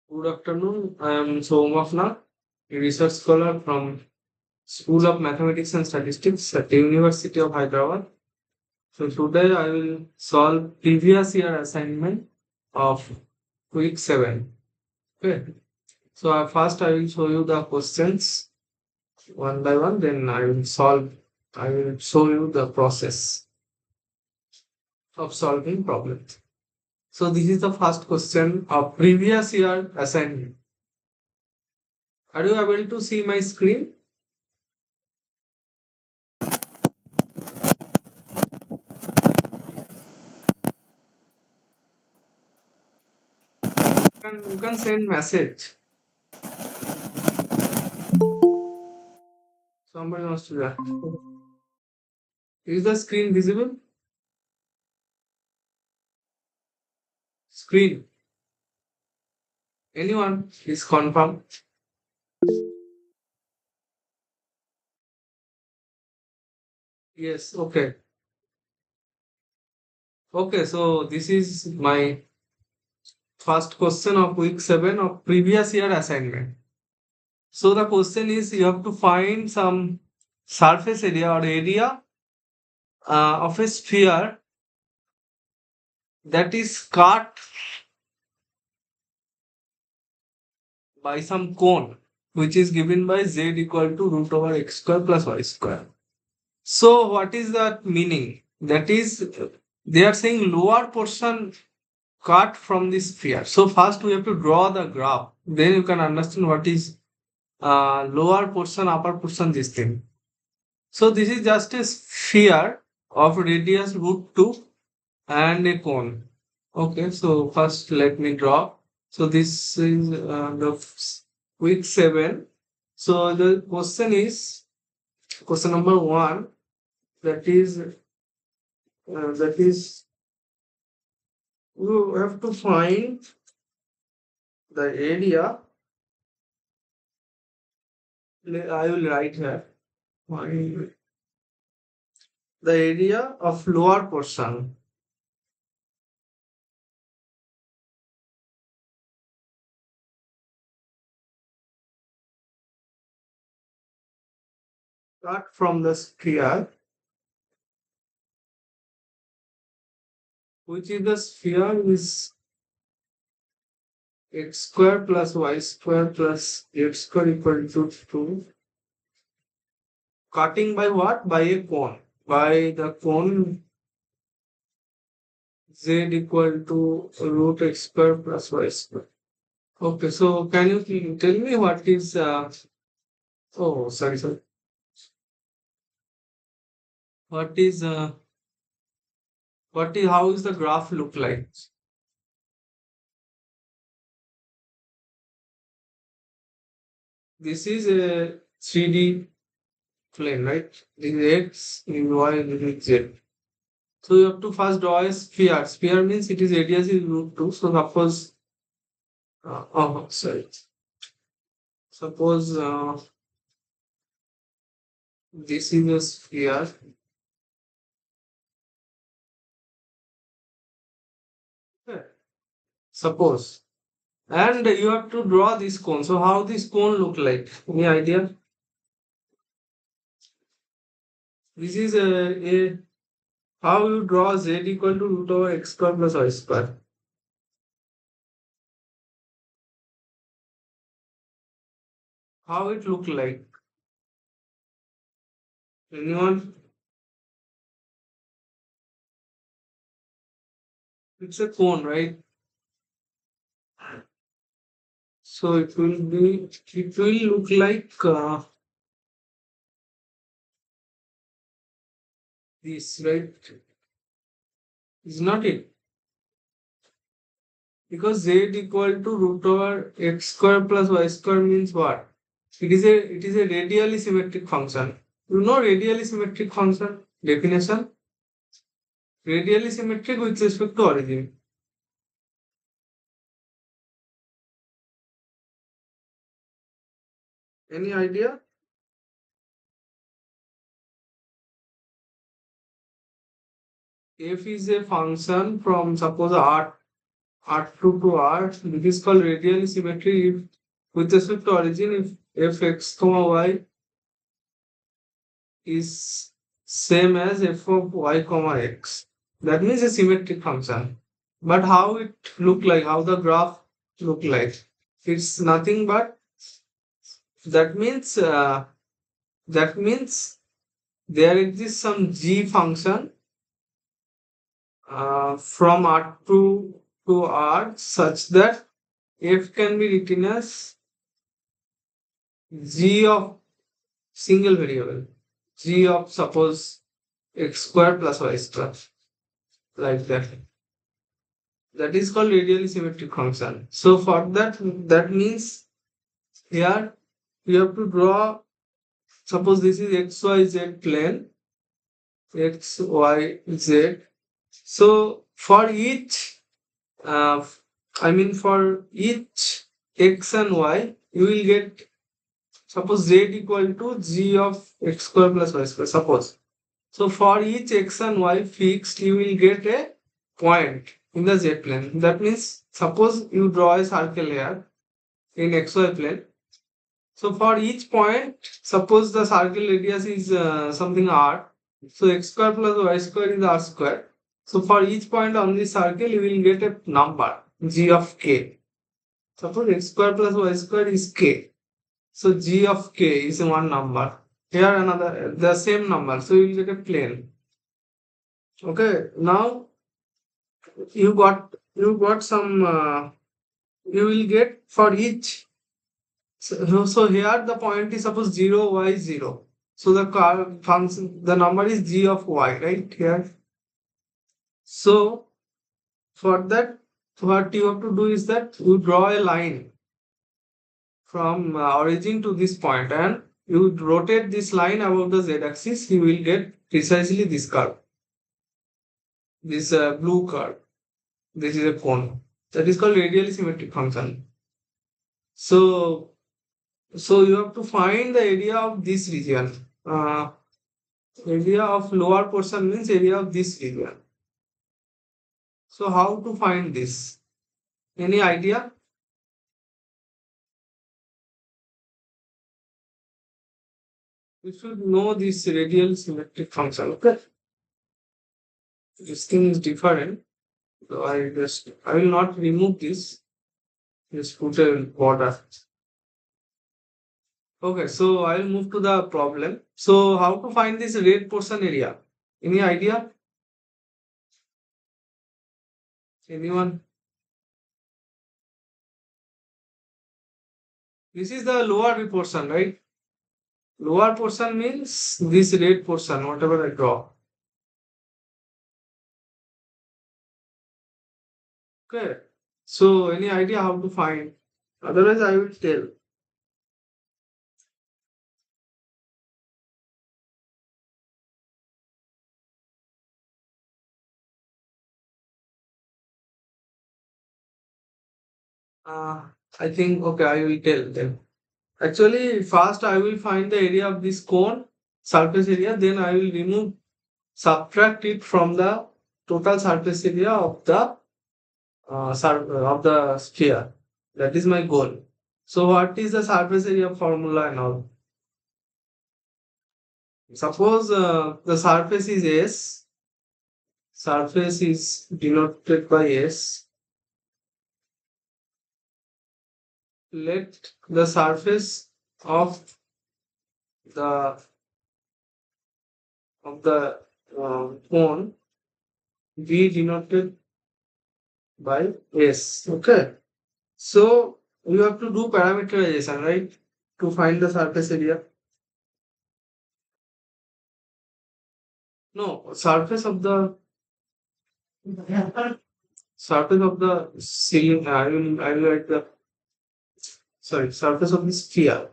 Good afternoon. I am Somafna, a research scholar from School of Mathematics and Statistics at the University of Hyderabad. So today I will solve previous year assignment of week 7. Okay. So first I will show you the questions one by one, then I will show you the process of solving problems. So this is the first question of previous year assignment. Are you able to see my screen? You can send message. Somebody wants to that. Is the screen visible? Screen. Anyone is confirmed? Yes. Okay. Okay. So this is my first question of week 7 of previous year assignment. So the question is you have to find some surface area or area of a sphere that is cut by some cone which is given by z equal to root over x square plus y square. So what is that meaning? That is, they are saying lower portion cut from the sphere. So first we have to draw the graph. Then you can understand what is lower portion, upper portion, this thing. So this is just a sphere of radius root 2 and a cone. Okay, so first let me draw. So this is week 7. So the question is question number 1, that is you have to find the area. I will write here. Find the area of lower portion cut from the sphere, which is the sphere is x square plus y square plus z square equal to 2. Cutting by what? By a cone. By the cone z equal to root x square plus y square. Okay, so can you tell me what is oh sorry. What is how is the graph look like? This is a 3D plane, right? This is x, this is y, this is z. So you have to first draw a sphere. Sphere means it is radius is root 2. So sorry. Suppose this is a sphere. Okay. Suppose. And you have to draw this cone. So how this cone look like? Any idea? This is a how you draw z equal to root over x square plus y square. How it look like? Anyone? It's a cone, right? So it will look like this, right? Is not it? Because z equal to root over x square plus y square means what? It is a radially symmetric function. You know radially symmetric function definition? Radially symmetric with respect to origin. Any idea? F is a function from suppose r R2 to R. This is called radial symmetry if with respect to origin if fx comma y is same as f of y comma x. That means a symmetric function. But how it look like, how the graph look like? It's nothing but that means that means there exists some g function from R2 to R such that f can be written as g of single variable, g of suppose x square plus y square, like that. That is called radially symmetric function. So for that, that means here you have to draw, suppose this is xyz plane, xyz. So for each, uh, I mean for each x and y, you will get, suppose z equal to g of x square plus y square, suppose. So for each x and y fixed, you will get a point in the z plane. That means, suppose you draw a circle here in xy plane. So for each point, suppose the circle radius is something r. So x square plus y square is r square. So for each point on this circle, you will get a number g of k. Suppose x square plus y square is k. So g of k is one number. Here another the same number. So you will get a plane. Okay. Now you got some. You will get for each. So here the point is suppose 0 y 0. So the car function the number is g of y right here. So for that what you have to do is that you draw a line from origin to this point and you rotate this line about the z-axis, you will get precisely this curve, this blue curve. This is a cone. That is called radially symmetric function. So, so you have to find the area of this region. Area of lower portion means area of this region. So how to find this? Any idea? You should know this radial symmetric function. Okay, this thing is different. So I will not remove this. Just put a border. Okay, so I'll move to the problem. So how to find this red portion area? Any idea? Anyone? This is the lower portion, right? Lower portion means this red portion, whatever I draw. Okay. So any idea how to find? Otherwise, I will tell. Uh, I think okay, I will tell them. Actually, first I will find the area of this cone, surface area. Then I will subtract it from the total surface area of the of the sphere. That is my goal. So what is the surface area formula and all? Suppose the surface is S. Surface is denoted by S. Let the surface of the cone be denoted by S. Okay. So you have to do parameterization, right? To find the surface area. No, surface of the cylinder. I will write the sorry surface of the sphere.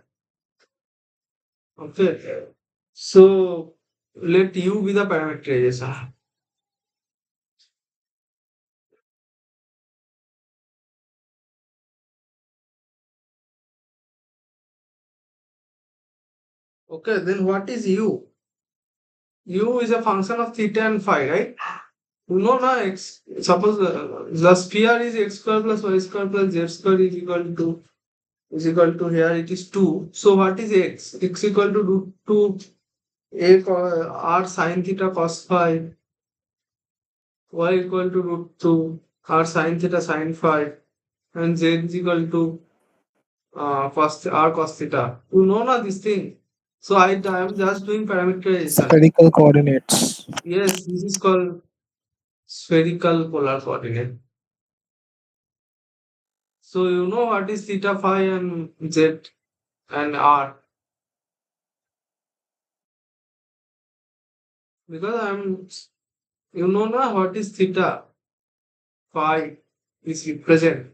Okay. So let U be the parameterization. Okay. Then what is U? U is a function of theta and phi, right? No, na x. Suppose the sphere is x square plus y square plus z square is equal to here it is 2. So what is x? X equal to root 2 r sine theta cos phi, y equal to root 2 r sine theta sine phi, and z is equal to cos theta. You know na this thing. So I am just doing parameterization. Spherical coordinates. Yes, this is called spherical polar coordinate. So you know what is theta phi and z and r, because I'm, you know na what is theta phi is represent.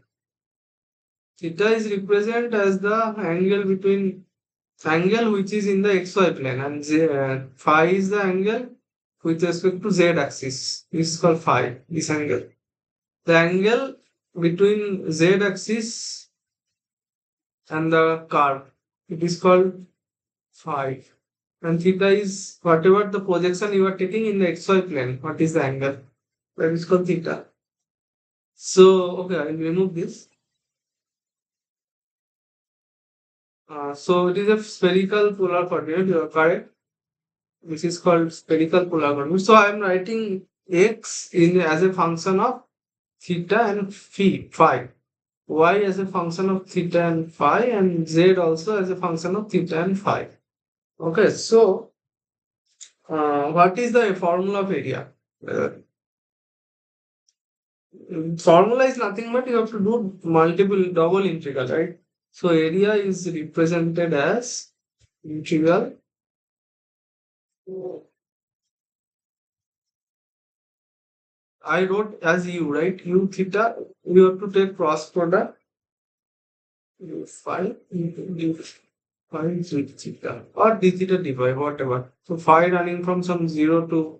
Theta is represent as the angle between angle which is in the xy plane, and phi is the angle with respect to z axis. This is called phi. This angle, the angle between z axis and the curve, it is called phi. And theta is whatever the projection you are taking in the xy plane. What is the angle? That is called theta. So okay, I will remove this. So it is a spherical polar coordinate. You are correct. Which is called spherical polar coordinate. So I am writing x in as a function of theta and phi, y as a function of theta and phi, and z also as a function of theta and phi. Okay, so what is the formula of area? Uh, Formula is nothing but you have to do multiple double integral, right? So area is represented as integral. I wrote as u, right? U theta. You have to take cross product. U phi into d phi with theta or d theta dy, whatever. So phi running from some 0 to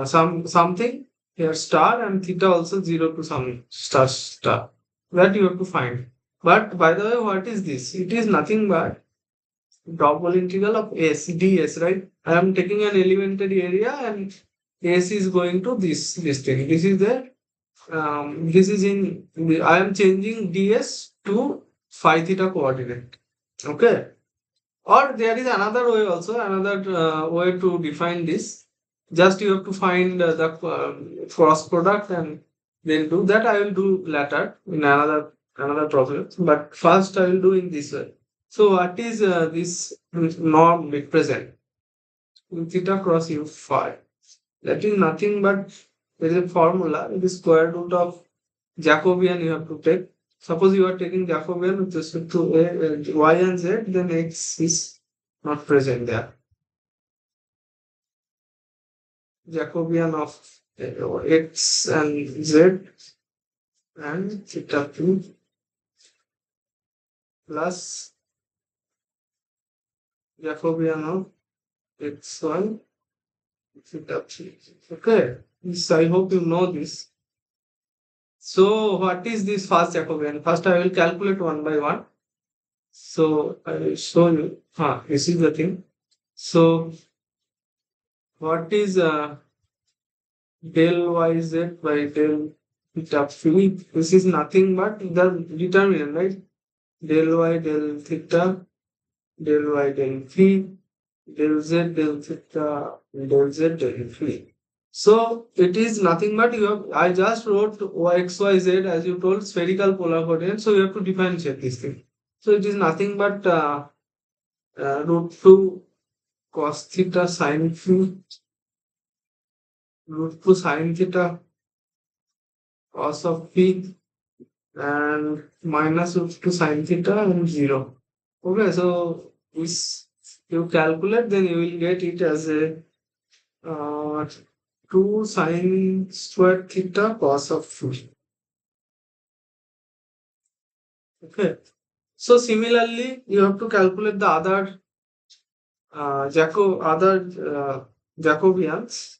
something here star, and theta also 0 to some star. That you have to find. But by the way, what is this? It is nothing but double integral of s ds, right? I am taking an elementary area and s is going to this thing. This is in, I am changing ds to phi theta coordinate. Okay. Or there is another way also, another way to define this. Just you have to find the cross product and then do that. I will do later in another problem. But first I will do in this way. So what is this norm represent? Theta cross u phi. That is nothing but there is a formula. It is square root of Jacobian you have to take. Suppose you are taking Jacobian with respect to y and z, then x is not present there. Jacobian of x and z and theta 2 plus Jacobian of x1 theta 3. Okay, this I hope you know this. So what is this first Jacobian? First I will calculate one by one. So I will show you. This is the thing. So what is del yz by del theta phi? This is nothing but the determinant, right? Del y del theta, del y del phi, del z del theta, del z del phi. So it is nothing but you have, I just wrote x, y, z as you told spherical polar coordinate. So you have to differentiate this thing. So it is nothing but root 2 cos theta sine phi, root 2 sine theta cos of phi, and minus root 2 sine theta and 0. Okay, so this you calculate, then you will get it as a 2 sine square theta cos of phi. Okay, so similarly, you have to calculate the other Jacobians,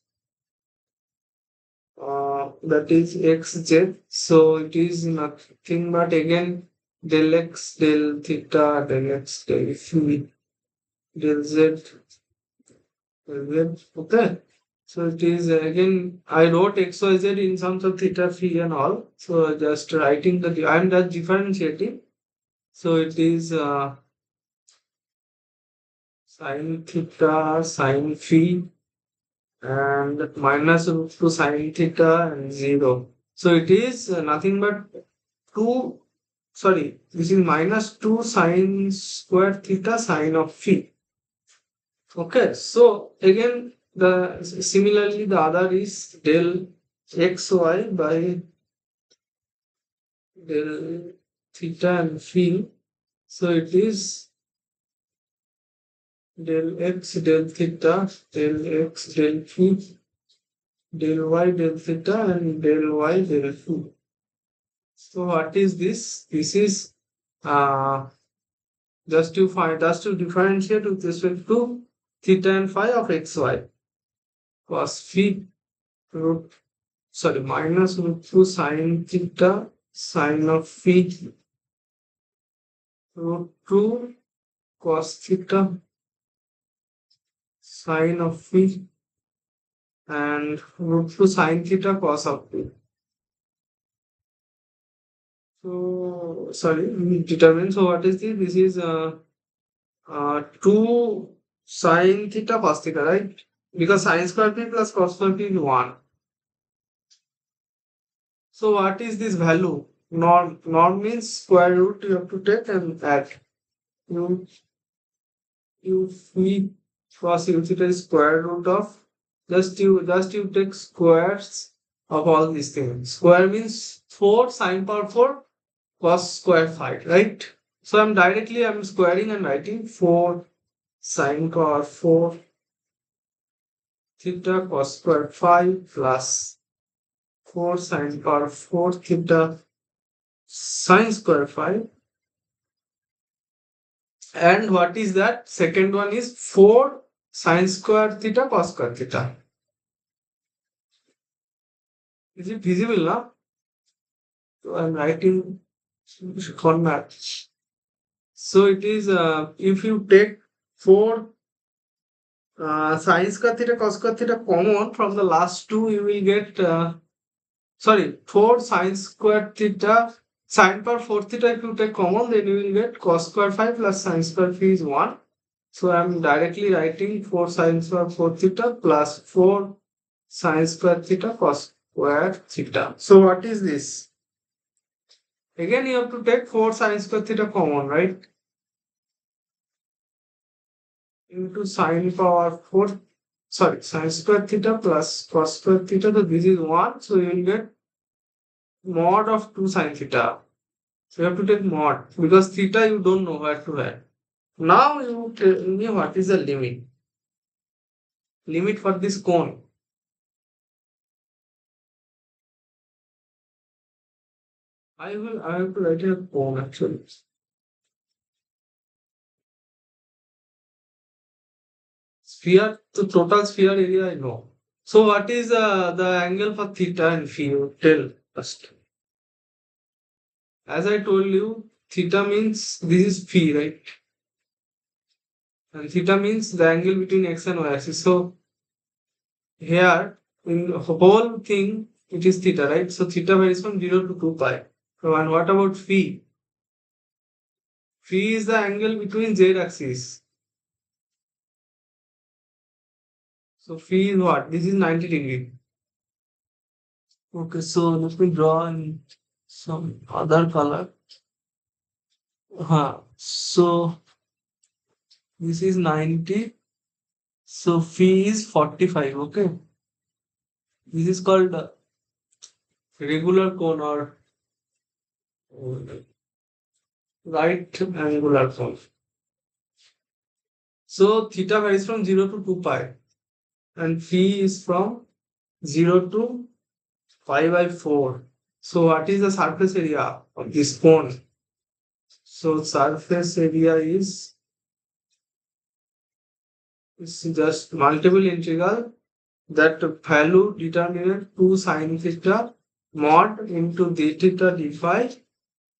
that is xz. So it is nothing but again del x del theta del x del phi del z del z. Okay. So it is again, I wrote XYZ in terms of theta, phi, and all. So just writing I'm just differentiating. So it is sine theta, sine phi, and minus root 2 sine theta and 0. So it is nothing but 2, sorry, this is minus 2 sine square theta sine of phi. Okay, so again, similarly the other is del xy by del theta and phi. So it is del x del theta del x del phi del y del theta and del y del phi. So what is this? This is uh, just to differentiate with respect to theta and phi of xy cos phi root, sorry, minus root 2 sine theta sine of phi root 2 cos theta sine of phi and root 2 sine theta cos of phi. So sorry, determine. So what is this? This is 2 sine theta cos theta, right? Because sine square p plus cos square p is 1. So what is this value? Norm means square root you have to take and add. You we cos u theta is square root of, just you take squares of all these things. Square means 4 sine power 4 cos square 5, right? So I'm squaring and writing 4 sine power 4 theta cos square 5 plus 4 sine power 4 theta sine square 5. And what is that? Second one is 4 sine square theta cos square theta. Is it visible now? So I'm writing format. So it is if you take 4 sine square theta cos square theta common from the last two, you will get 4 sine square theta sine power 4 theta. If you take common, then you will get cos square 5 plus sine square phi is 1. So I'm directly writing 4 sine square 4 theta plus 4 sine square theta cos square theta. So what is this? Again, you have to take 4 sine square theta common, right? Into sine power 4, sine square theta plus cos square theta. So this is 1. So you will get mod of 2 sine theta. So you have to take mod because theta you don't know where to add. Now you tell me what is the limit. Limit for this cone. I have to write a cone actually. Sphere, the total sphere area I know. So what is the angle for theta and phi? You tell first. As I told you, theta means this is phi, right? And theta means the angle between x and y axis. So here in the whole thing it is theta, right? So theta varies from 0 to 2 pi. So, and what about phi? Phi is the angle between z axis. So phi is what? This is 90 degree. Okay, so let me draw in some other color. So this is 90. So phi is 45. Okay. This is called regular cone or right angular cone. So theta varies from 0 to 2 pi and phi is from 0 to pi by 4. So what is the surface area of this cone? So surface area is just multiple integral that value determinant 2 sine theta mod into d theta d phi,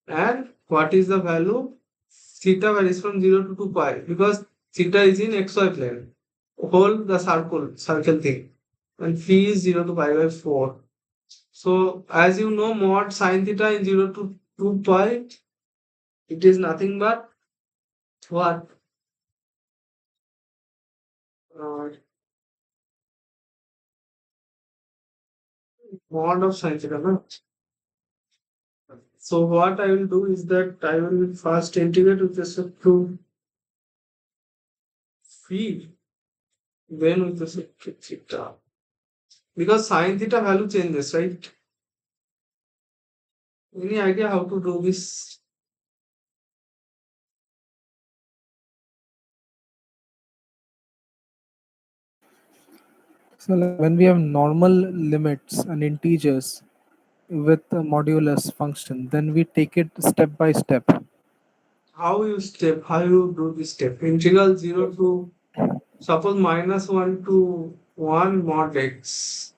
and what is the value? Theta varies from 0 to 2 pi because theta is in xy plane. Whole the circle thing. and phi is 0 to pi by 4. So as you know, mod sine theta is 0 to 2 pi. It is nothing but what? Uh, mod of sine theta. No? So what I will do is that I will first integrate with respect to phi, then with respect to theta. Because sine theta value changes, right? Any idea how to do this? So like when we have normal limits and integers with a modulus function, then we take it step by step. How you do this step? Integral 0 to, suppose, minus 1 to 1 mod x.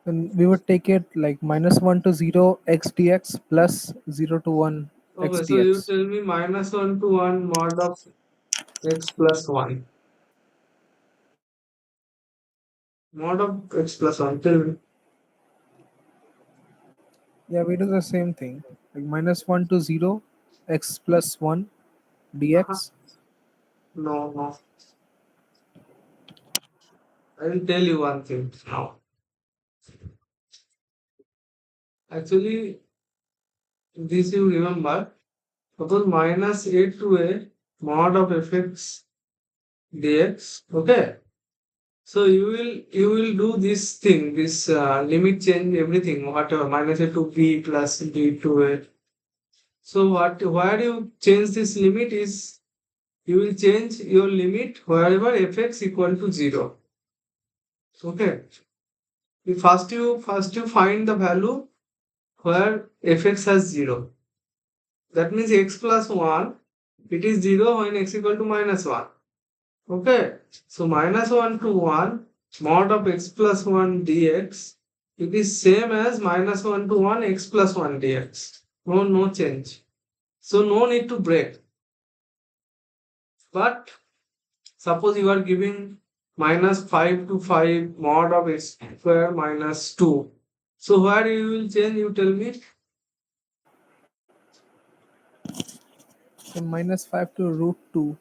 Then we would take it like -1 to 0 x dx plus 0 to 1 x Okay, so you dx. tell me minus 1 to 1 mod of x plus 1. Mod of x plus 1, tell me. Yeah, we do the same thing. Like -1 to 0 x plus 1 Uh-huh. dx. No, no. I will tell you one thing now. Actually, this you remember. Suppose minus a to a mod of fx dx. Okay. So you will do this thing, this limit change everything, whatever, minus a to b plus b to a. So why do you change this limit is you will change your limit wherever fx equal to 0. Okay. First you find the value where fx has 0. That means x plus 1, it is 0 when x equal to minus 1. Okay. So minus 1 to 1 mod of x plus 1 dx, it is same as minus 1 to 1 x plus 1 dx. No change. So no need to break. But suppose you are giving minus 5 to 5 mod of x square minus 2. So where you will change, you tell me? So -5 to √2.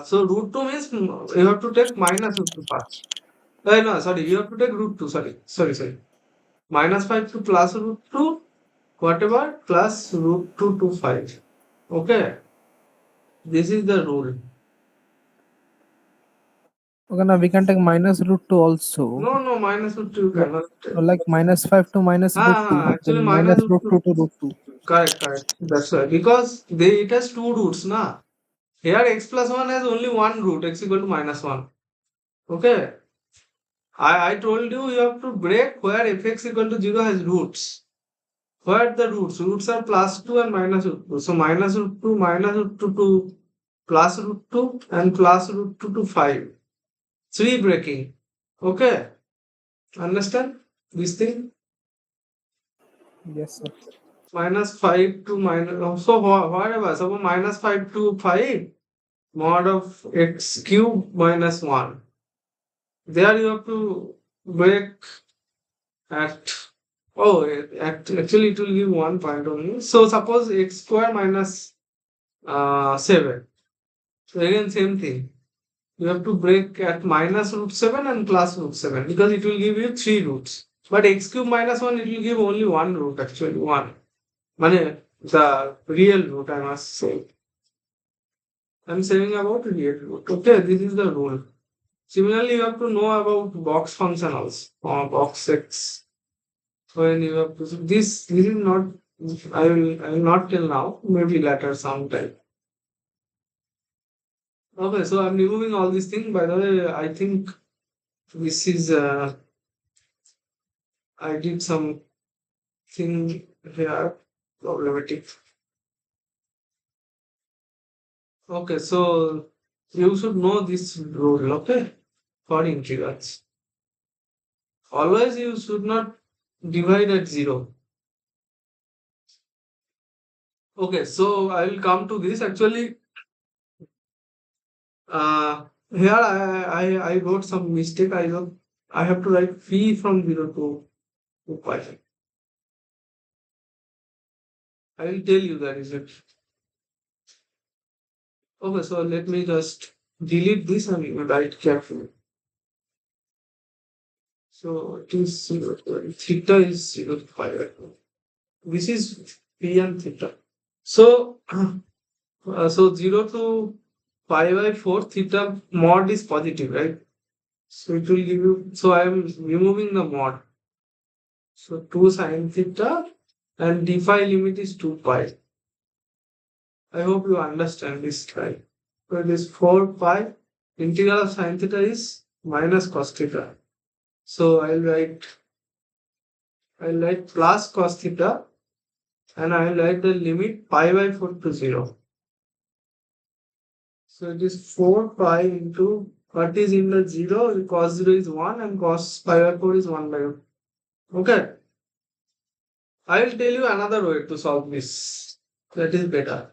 So root 2 means you have to take minus root 2 first. No, sorry, you have to take root 2. Sorry. Minus 5 to plus root 2, whatever, plus root 2 to 5. Okay, this is the rule. Okay, now we can take -√2 also. No, minus root 2 you Like, cannot take. like -5 to -√2. Actually, Then minus root -√2 to 2. √2. Correct. That's right. Because it has two roots, na. Here x plus 1 has only one root, x equal to minus 1. Okay. I told you have to break where fx equal to 0 has roots. Where the roots? Roots are plus 2 and minus root 2. So minus root 2, minus root 2 to plus root 2 and plus root 2 to 5. 3 breaking. Okay. Understand this thing? Yes, sir. Minus 5 to minus. So whatever. So minus 5 to 5 mod of x cube minus 1. There you have to break at. Oh, actually it will give 1 point only. So suppose x square minus 7. So again, same thing. You have to break at minus root 7 and plus root 7 because it will give you 3 roots. But x cube minus 1, it will give only 1 root, actually, 1. Mane, the real root, I must say. I'm saying about real root. Okay, this is the rule. Similarly, you have to know about box function also, or box x. When you have to, this is not, I will not tell now, maybe later sometime. Okay, so I'm removing all these things. By the way, I think this is I did some thing here problematic. Okay, so you should know this rule, okay, for integrals. Always you should not divide at 0. Okay, so I will come to this. Actually, here I wrote some mistake. I wrote I have to write phi from 0 to pi. I will tell you that is it. Okay, so let me just delete this and write carefully. So it is 0 to theta is 0 to pi right now. This is p and theta. So so 0 to pi by 4 theta mod is positive, right? So it will give you. So I am removing the mod. So 2 sine theta and d phi limit is 2 pi. I hope you understand this, right? So it is 4 pi. Integral of sine theta is minus cos theta. So I'll write plus cos theta and I'll write the limit pi by 4 to 0. So it is 4 pi into what is in the 0, cos 0 is 1 and cos pi by 4 is 1 by 1. Okay. I will tell you another way to solve this. That is better.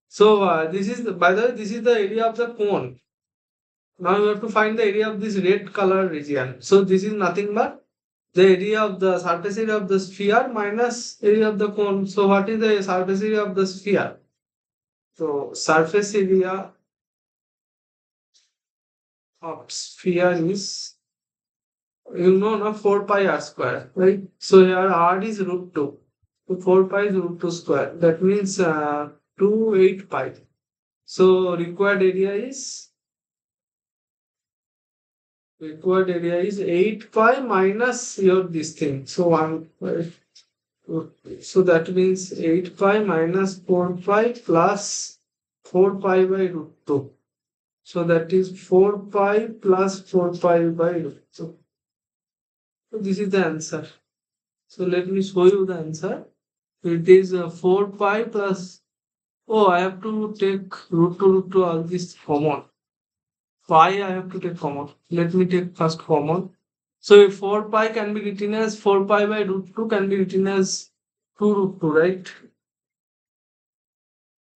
So this is by the way, this is the area of the cone. Now you have to find the area of this red color region. So this is nothing but the area of the surface area of the sphere minus area of the cone. So what is the surface area of the sphere? So surface area of sphere is, you know, now 4 pi r square, right? So here r is root 2. So 4 pi is root 2 square. That means 2 8 pi. So required area is 8 pi minus your this thing. So 1 pi. So that means 8 pi minus 4 pi plus 4 pi by root 2. So that is 4 pi plus 4 pi by root 2. So this is the answer. So let me show you the answer. It is 4 pi plus. Oh, I have to take root 2 all this common. Pi I have to take common. Let me take first common. So if 4 pi can be written as 4 pi by root 2 can be written as 2 root 2, right?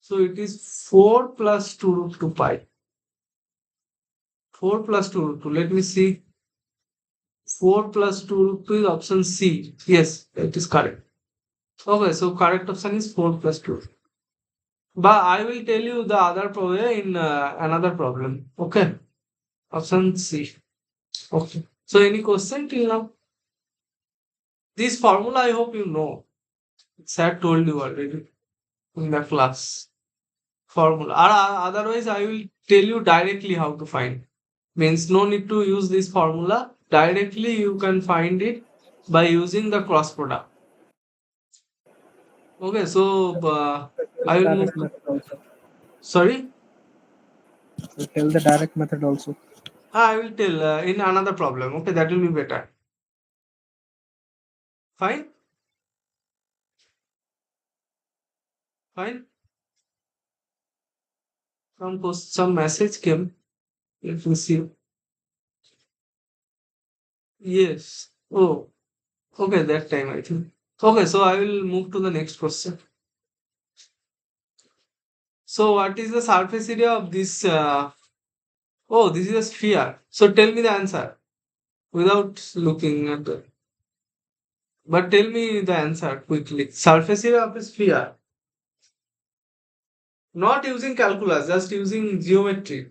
So it is 4 plus 2 root 2 pi. 4 plus 2 root 2. Let me see. 4 plus 2 root 2 is option C. Yes, it is correct. Okay, so correct option is 4 plus 2. But I will tell you the other problem in another problem. Okay, option C. Okay. So any question till now? This formula I hope you know. Sir told you already in the class. Formula. Or otherwise I will tell you directly how to find. Means no need to use this formula. Directly you can find it by using the cross product. Okay, so I will move Direct to. method also. Sorry? Tell the direct method also. I will tell in another problem. Okay, that will be better. Fine? Fine? Some message came. Let me see. Yes. Oh, okay, that time I think. Okay, so I will move to the next question. So, what is the surface area of this? Oh, this is a sphere. So, tell me the answer without looking at the. But tell me the answer quickly. Surface area of a sphere. Not using calculus, just using geometry.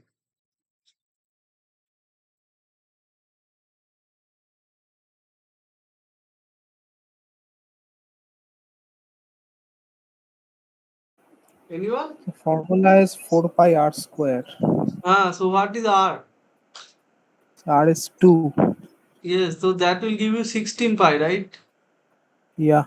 Anyone? The formula is 4 pi r square. So what is R? R is 2. Yes, so that will give you 16 pi, right? Yeah.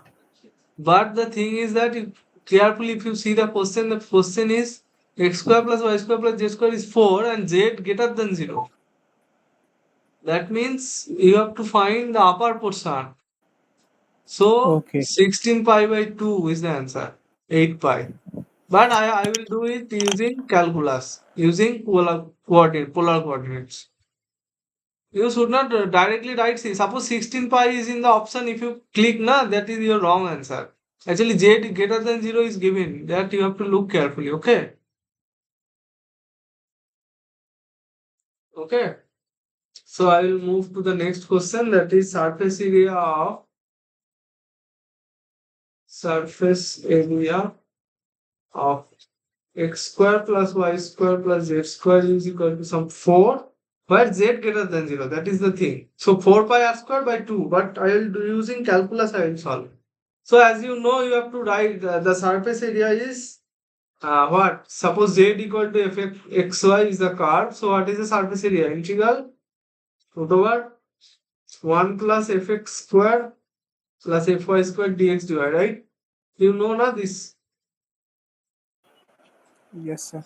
But the thing is that if you see the question is x square plus y square plus z square is 4 and z greater than 0. That means you have to find the upper portion. So Okay. 16 pi by 2 is the answer. 8 pi. But I will do it using calculus, using polar coordinates. You should not directly write C. Suppose 16 pi is in the option. If you click na, that is your wrong answer. Actually, z greater than 0 is given. That you have to look carefully. Okay. Okay. So I will move to the next question, that is surface area of x square plus y square plus z square is equal to some 4, where z greater than 0. That is the thing. So 4 pi r square by 2, but I will do using calculus, I will solve. So as you know, you have to write the surface area is what? Suppose z equal to f x y is the curve. So what is the surface area? Integral root over 1 plus fx square plus fy square dx dy, right? You know na this. Yes, sir.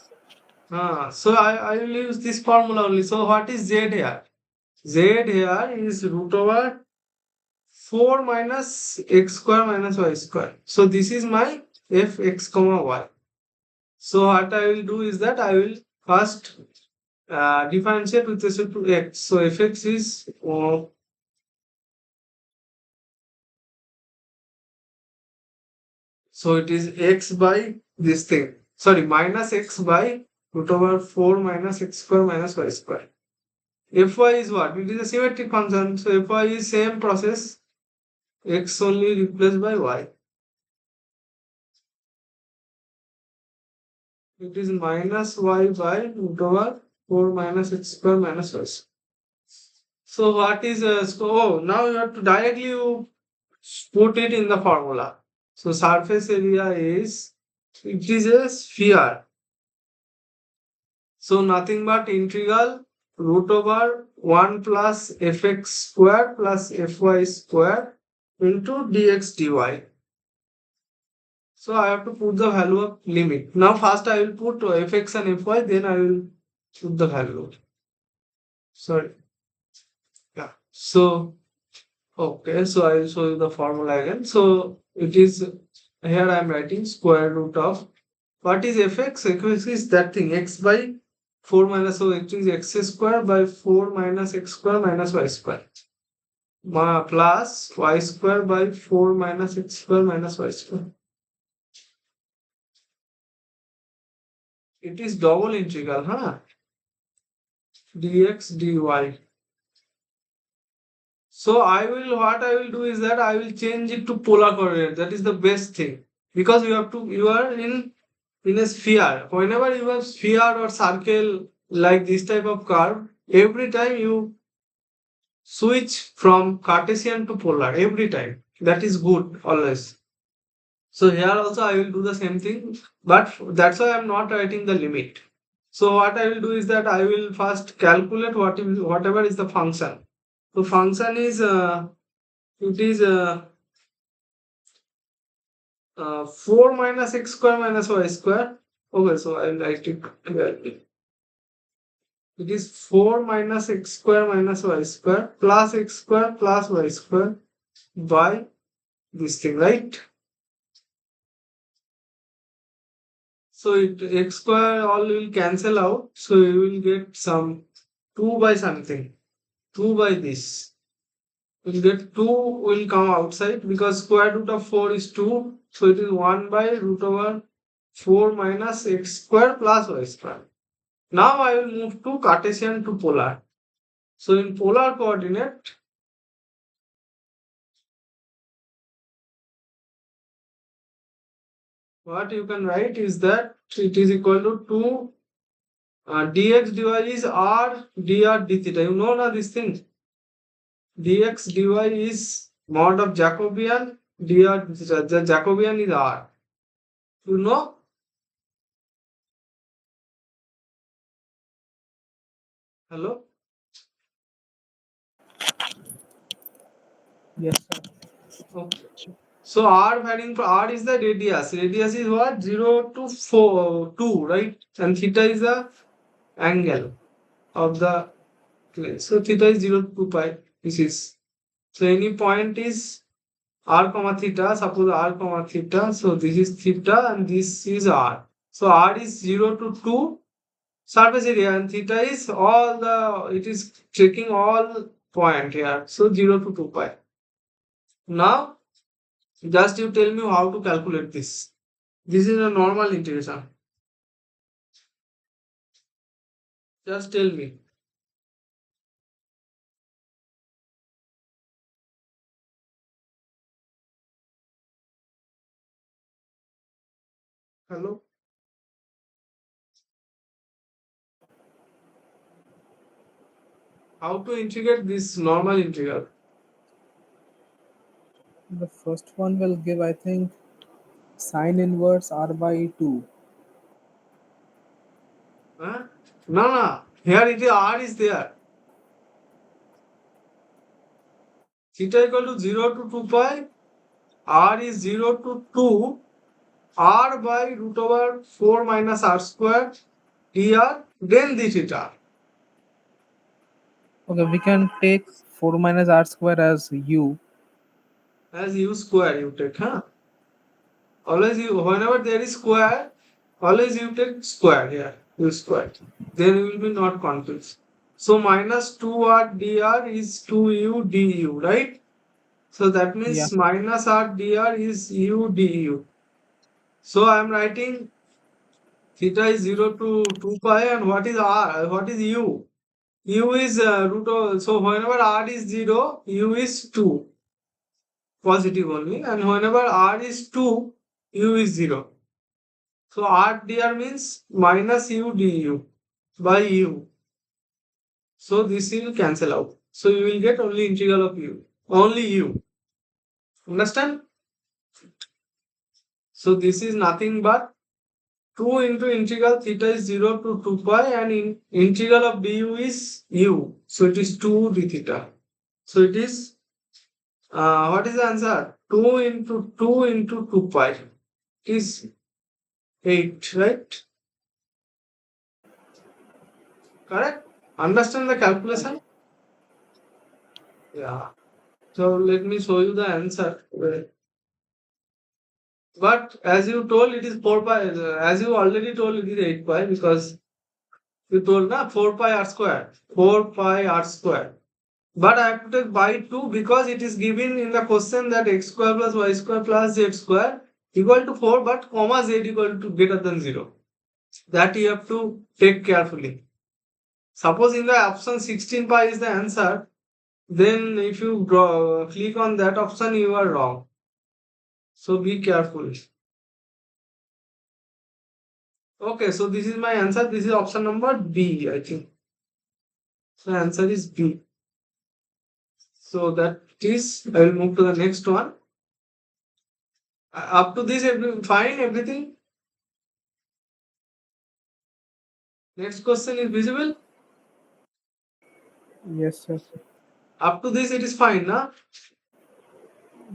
So I will use this formula only. So what is z here? Z here is root over 4 minus x square minus y square. So this is my fx comma y. So what I will do is that I will first differentiate with respect to x. So fx is so it is x by this thing. Sorry, minus x by root over 4 minus x square minus y square. Fy is what? It is a symmetric function. So fy is same process. X only replaced by y. It is minus y by root over 4 minus x square minus y square. So what is now you have to directly you put it in the formula. So surface area is, it is a sphere. So nothing but integral root over 1 plus fx square plus fy square into dx dy. So I have to put the value of limit. Now first I will put fx and fy, then I will put the value. Sorry. Yeah. So okay, so I will show you the formula again. So it is, here I am writing square root of, what is fx? Fx is that thing, x by 4 minus, so it is x square by 4 minus x square minus y square. Plus y square by 4 minus x square minus y square. It is double integral, huh? Dx dy. So what I will do is that I will change it to polar coordinate. That is the best thing, because you are in a sphere. Whenever you have sphere or circle like this type of curve, every time you switch from Cartesian to polar, every time. That is good always. So here also I will do the same thing, but that's why I am not writing the limit. So what I will do is that I will first calculate whatever is the function. So function is it is 4 minus x square minus y square. Okay, so I will write it clearly. It is 4 minus x square minus y square plus x square plus y square by this thing, right? So x square all will cancel out. So you will get some 2 by something. 2 by this. We'll get 2 will come outside because square root of 4 is 2. So it is 1 by root over 4 minus x square plus y square. Now I will move to Cartesian to polar. So in polar coordinate, what you can write is that it is equal to 2 dx dy is r dr d theta. You know now this thing. Dx dy is mod of Jacobian dr d theta. The Jacobian is r. You know? Hello? Yes, sir. Okay. So r varying for r is the radius. Radius is what? 0 to 4, 2, right? And theta is the angle of the plane. So theta is 0 to 2 pi. This is. So any point is r comma theta. Suppose r comma theta. So this is theta and this is r. So r is 0 to 2 surface area and theta is it is checking all point here. So 0 to 2 pi. Now just you tell me how to calculate this. This is a normal integration. Just tell me. Hello? How to integrate this normal integral? The first one will give, I think, sine inverse r by 2. Huh? No. Here it is r is there. Theta equal to 0 to 2 pi. R is 0 to 2. R by root over 4 minus r square dr. Then d theta. Okay, we can take 4 minus r square as u. As u square you take, huh? Always you, whenever there is square, always you take square here, u square. Then you will be not confused. So minus 2r dr is 2u du, right? So that Yeah. means minus r dr is u du. So I am writing theta is 0 to 2 pi, and what is r? What is u? U is root of, so whenever r is 0, u is 2, positive only, and whenever r is 2, u is 0. So r dr means minus u du by u. So this will cancel out. So you will get only integral of u. Only u. Understand? So this is nothing but 2 into integral theta is 0 to 2 pi, and integral of du is u. So it is 2 d theta. So it is, what is the answer? 2 into 2 into 2 pi. It is 8, right? Correct? Understand the calculation? Yeah. So let me show you the answer. But as you told, it is 4 pi. As you already told, it is 8 pi because you told na 4 pi r square. 4 pi r square. But I have to take by 2 because it is given in the question that x square plus y square plus z square equal to 4, but comma z equal to greater than 0. That you have to take carefully. Suppose in the option 16 pi is the answer, then if you click on that option, you are wrong. So be careful. Okay, so this is my answer. This is option number B, I think. So answer is B. So that is, I will move to the next one. Up to this, fine, everything. Next question is visible. Yes, sir. Up to this, it is fine, na?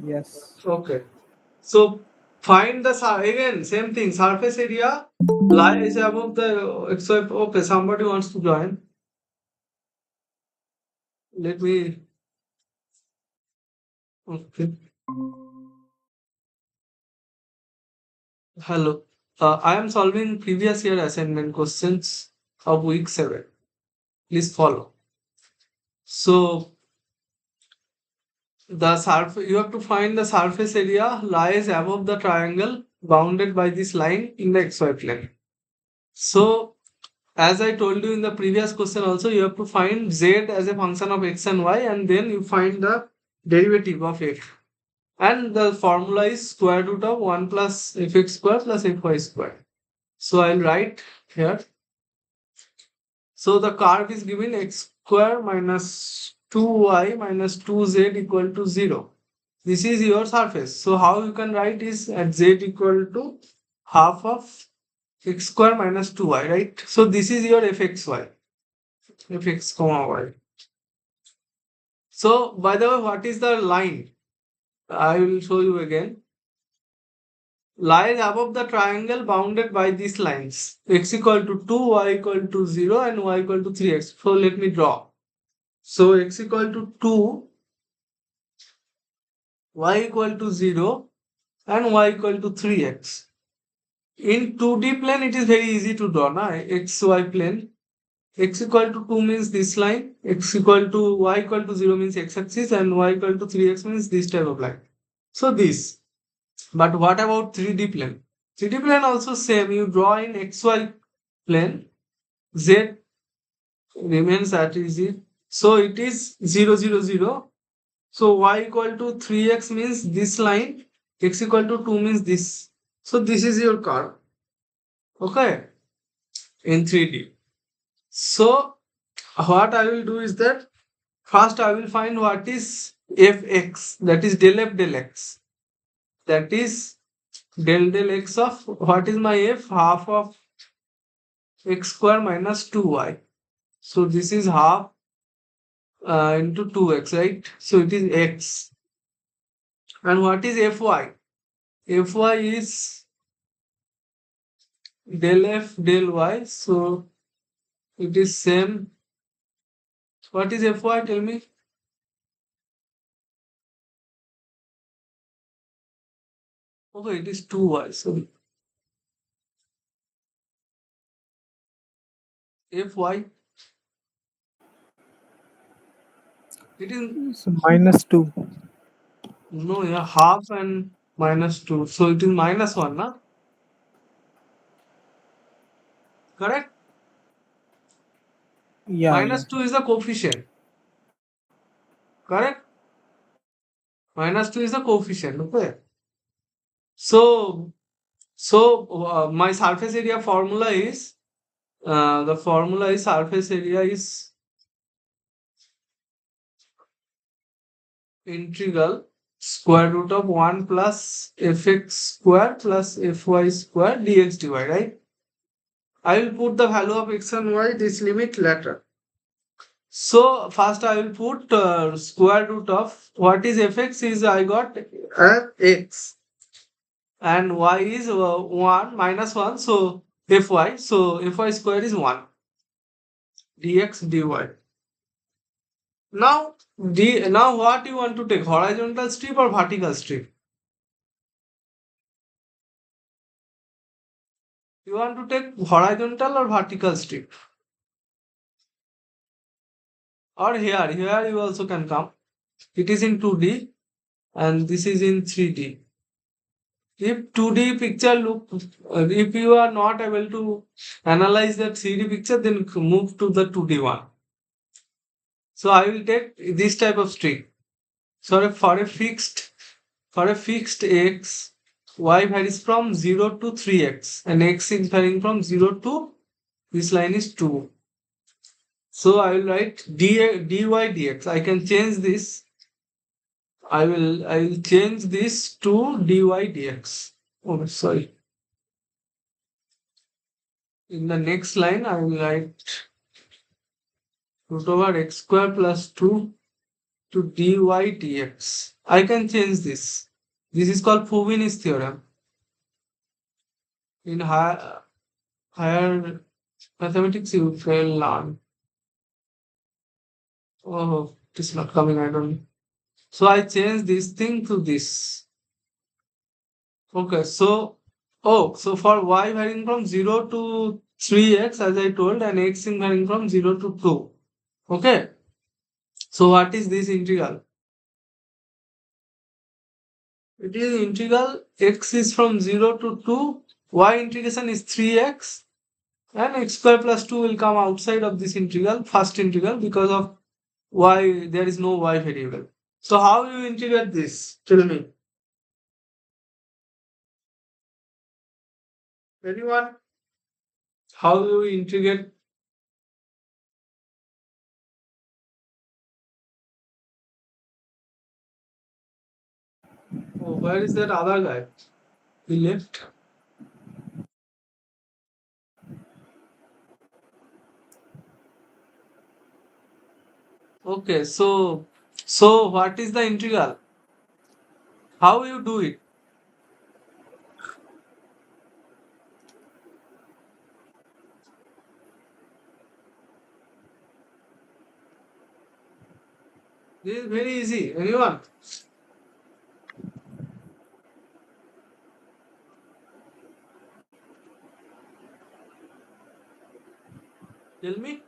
Yes. Okay. So find the again same thing. Surface area lies above the except. Okay, somebody wants to join. Let me. Okay. Hello. I am solving previous year assignment questions of week 7. Please follow. So the surface, you have to find the surface area lies above the triangle bounded by this line in the xy plane. So as I told you in the previous question also, you have to find z as a function of x and y, and then you find the derivative of x. And the formula is square root of 1 plus fx square plus fy square. So I'll write here. So the curve is given x square minus 2y minus 2z equal to 0. This is your surface. So how you can write is at z equal to half of x square minus 2y, right? So this is your fxy, fx comma y. So by the way, what is the line? I will show you again. Lies above the triangle bounded by these lines. X equal to 2, y equal to 0, and y equal to 3x. So let me draw. So x equal to 2, y equal to 0, and y equal to 3x. In 2D plane, it is very easy to draw, na? XY plane. X equal to 2 means this line, x equal to y equal to 0 means x-axis, and y equal to 3x means this type of line. So this. But what about 3D plane? 3D plane also same. You draw in xy plane, z remains at easy. So it is 0, 0, 0. So y equal to 3x means this line, x equal to 2 means this. So this is your curve. Okay, in 3D. So what I will do is that first I will find what is fx, that is del f del x, that is del x of what is my f, half of x square minus 2y. So this is half into 2x, right? So it is x. And what is fy? Fy is del f del y. So it is same. What is fy? Tell me. Okay, it is 2y. So fy, it is So minus 2. no, yeah, half and minus 2. So it is minus 1, na? Correct? Yeah, yeah. Minus 2 is the coefficient. Correct? Minus 2 is the coefficient. Okay. So, my surface area formula is the formula is surface area is integral square root of 1 plus fx square plus fy square dx dy, right? I will put the value of x and y, this limit later. So first I will put square root of what is fx is I got x and y is 1 minus 1, so fy, so fy square is 1 dx dy. Now what you want to take, horizontal strip or vertical strip? You want to take horizontal or vertical strip? Or here you also can come. It is in 2D and this is in 3D. If 2D picture look, if you are not able to analyze that 3D picture, then move to the 2D one. So I will take this type of string. So for a fixed x, y varies from 0 to 3x and x is varying from 0 to this line is 2. So I will write dy dx. I can change this. I will change this to dy dx. Oh, sorry. In the next line, I will write root over x square plus 2 to dy dx. I can change this. This is called Fubini's theorem. In higher mathematics, you will learn. Oh, it is not coming. I don't know. So I change this thing to this. Okay, so for y varying from 0 to 3x, as I told, and x in varying from 0 to 2. Okay, so what is this integral? It is integral x is from 0 to 2, y integration is 3x, and x square plus 2 will come outside of this integral, first integral, because of y, there is no y variable. So how you integrate this? Tell me. Anyone? How you integrate? Oh, where is that other guy? He left. Okay, so what is the integral? How you do it? This is very easy. Anyone? Tell me.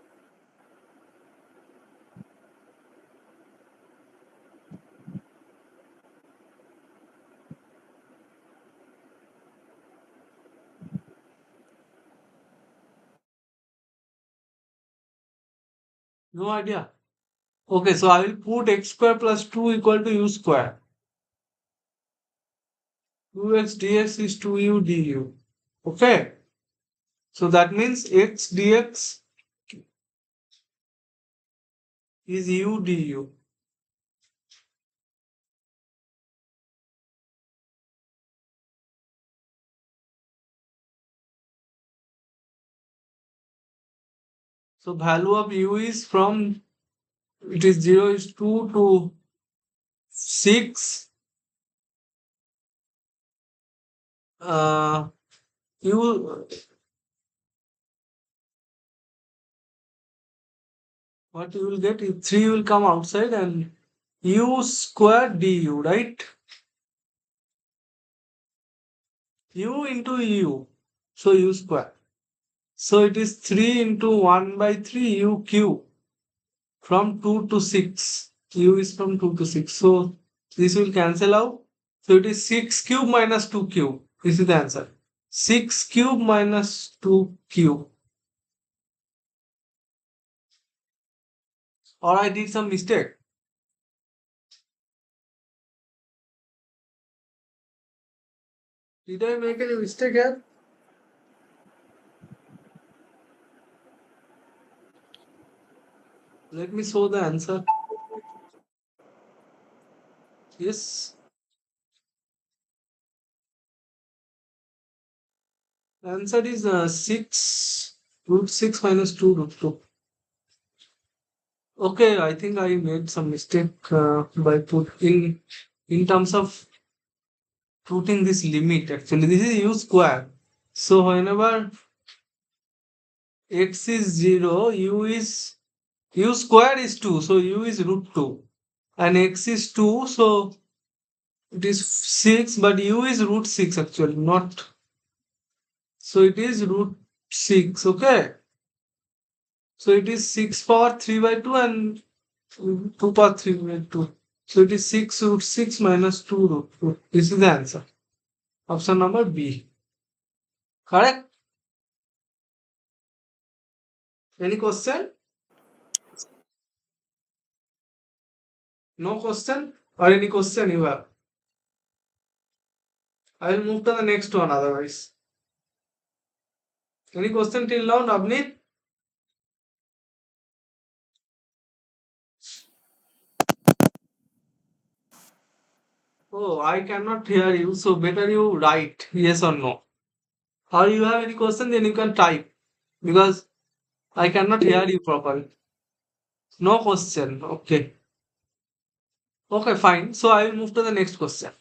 No idea. Okay, so I will put x square plus 2 equal to u square. 2x dx is 2u du. Okay. So that means x dx is u du. So value of u is from, it is 0 is 2 to 6. U, what you will get is 3 will come outside and u square du, right? U into u. So u square. So it is 3 into 1 by 3 u cube from 2 to 6. U is from 2 to 6. So this will cancel out. So it is 6 cube minus 2 cube. This is the answer. 6 cube minus 2 cube. Or I did some mistake. Did I make any mistake here? Let me show the answer. Yes. The answer is 6 root 6 minus 2 root 2. Okay, I think I made some mistake by putting in terms of putting this limit. Actually, this is u square. So whenever x is 0, u square is 2. So u is root 2. And x is 2. So it is 6. But u is root 6 actually, not. So it is root 6. Okay. So it is 6 power 3 by 2 and 2 power 3 by 2. So it is 6 root 6 minus 2 root 2. This is the answer. Option number B. Correct? Any question? No question? Or any question you have? I will move to the next one otherwise. Any question till now, Navneet? Oh, I cannot hear you, so better you write yes or no. Or you have any question, then you can type because I cannot hear you properly. No question. Okay. Okay, fine. So I will move to the next question.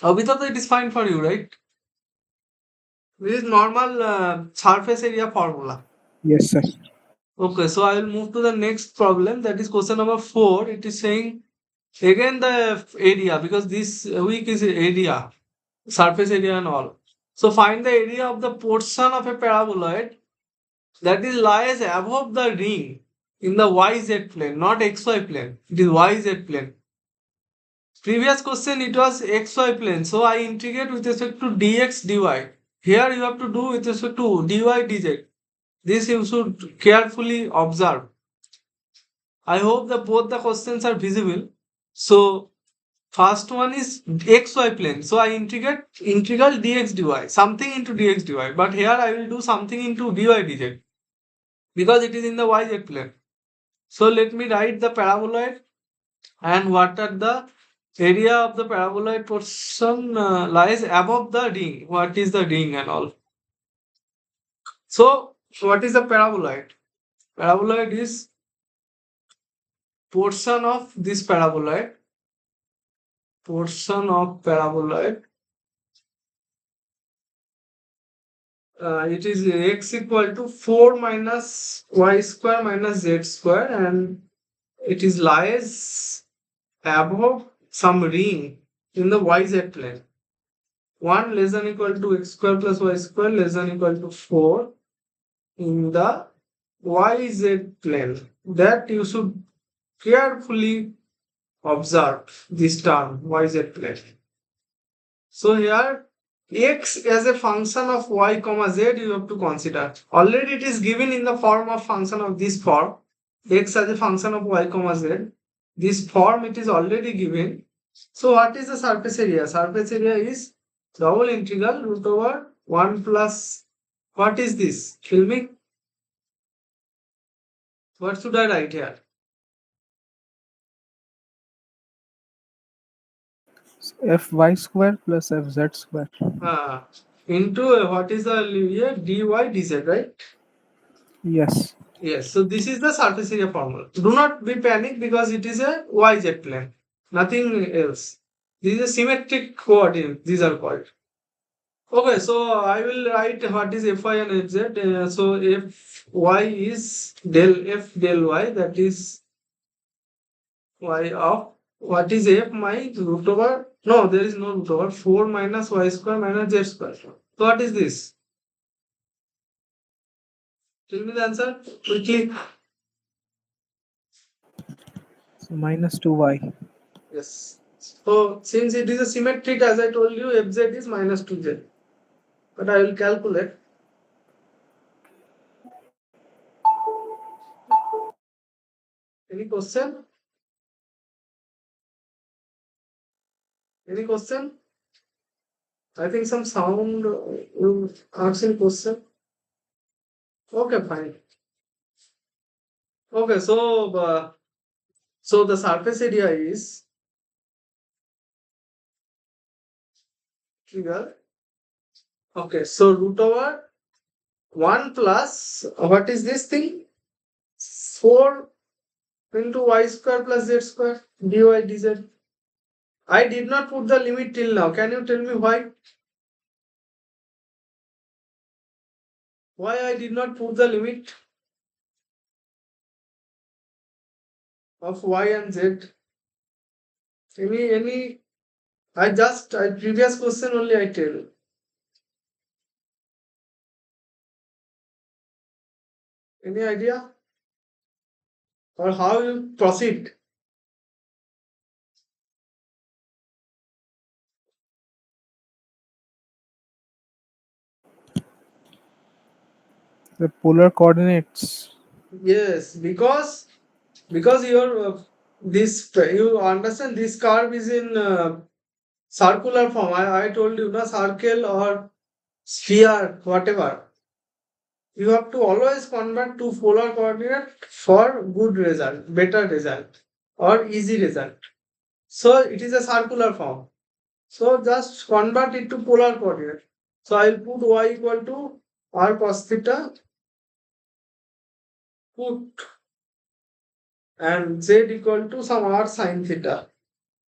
Abhitav, it is fine for you, right? This is normal surface area formula. Yes, sir. Okay, so I will move to the next problem. That is question number 4. It is saying again the area because this week is area, surface area and all. So find the area of the portion of a paraboloid that is lies above the ring in the YZ plane, not XY plane. It is YZ plane. Previous question it was XY plane. So I integrate with respect to dx dy. Here you have to do with respect to dy dz. This you should carefully observe. I hope that both the questions are visible. So first one is xy plane. So I integrate integral dx dy, something into dx dy. But here I will do something into dy dz because it is in the yz plane. So let me write the paraboloid and what are the area of the paraboloid portion lies above the ring. What is the ring and all. So what is the paraboloid? Paraboloid is portion of this paraboloid. Portion of paraboloid. It is x equal to 4 minus y square minus z square and it is lies above some ring in the yz plane. 1 less than equal to x square plus y square less than equal to 4 in the yz plane. That you should carefully observe this term yz plane. So here x as a function of y comma z you have to consider. Already it is given in the form of function of this form. X as a function of y comma z. This form it is already given. So what is the surface area? Surface area is double integral root over 1 plus What is this? Tell me. What should I write here? Fy square plus fz square. Into what is the here? Dy dz, right? Yes. Yes. So this is the surface area formula. Do not be panic because it is a yz plane. Nothing else. This is a symmetric coordinate. These are called. Okay, so I will write what is Fy and Fz. So Fy is del F del Y, that is Y of what is F, my root over, no, there is no root over, 4 minus Y square minus Z square. So what is this? Tell me the answer quickly. So minus 2y. Yes. So since it is a symmetric, as I told you, Fz is minus 2Z. But I will calculate. Any question? Any question? I think some sound will asking question. Okay, fine. Okay, so the surface area is figure. Okay, so root over 1 plus what is this thing? 4 into y square plus z square dy dz. I did not put the limit till now. Can you tell me why? Why I did not put the limit of y and z? Any? I previous question only I tell. Any idea? Or how you proceed? The polar coordinates. Yes, because your this you understand this curve is in circular form. I told you, na, circle or sphere, whatever. You have to always convert to polar coordinate for good result, better result, or easy result. So it is a circular form. So just convert it to polar coordinate. So I will put y equal to r cos theta, put and z equal to some r sin theta.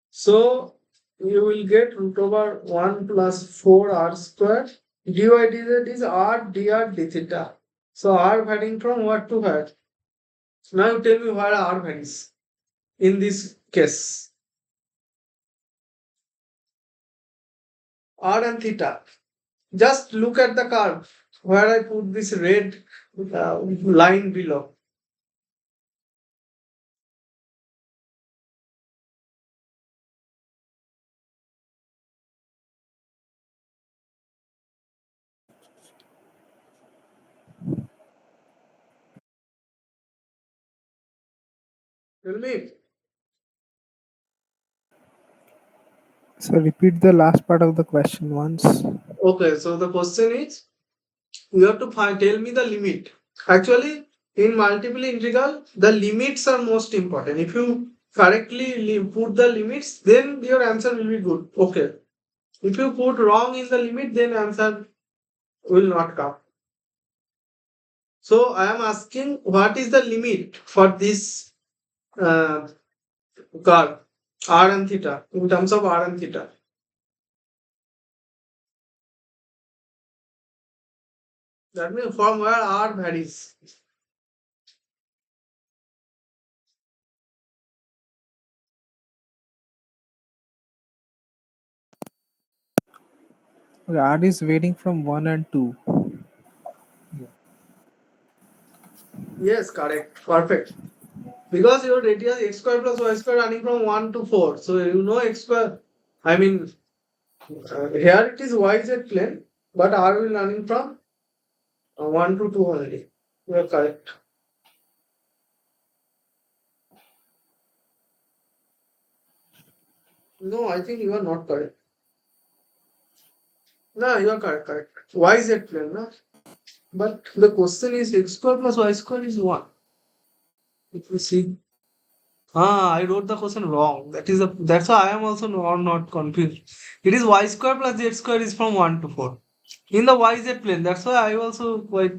So you will get root over 1 plus 4r square. dy dz is r dr d theta. So r varying from what to what? Now you tell me where r varies in this case. R and theta. Just look at the curve where I put this red line below. Tell me. So repeat the last part of the question once. Okay, so the question is you have to tell me the limit. Actually, in multiple integral, the limits are most important. If you correctly put the limits, then your answer will be good. Okay. If you put wrong in the limit, then answer will not come. So I am asking what is the limit for this uh, curve r and theta in terms of r and theta. That means from where r varies. Okay, R is varying from 1 and 2. Yes, correct. Perfect. Because your radius x square plus y square running from 1 to 4. So you know x square. I mean, here it is yz plane, but r will running from 1 to 2 only. You are correct. No, I think you are not correct. No, you are correct. Correct. Yz plane, no? But the question is x square plus y square is 1. If we see, I wrote the question wrong. That's why I am also not confused. It is y square plus z square is from 1 to 4 in the yz plane. That's why I also quite.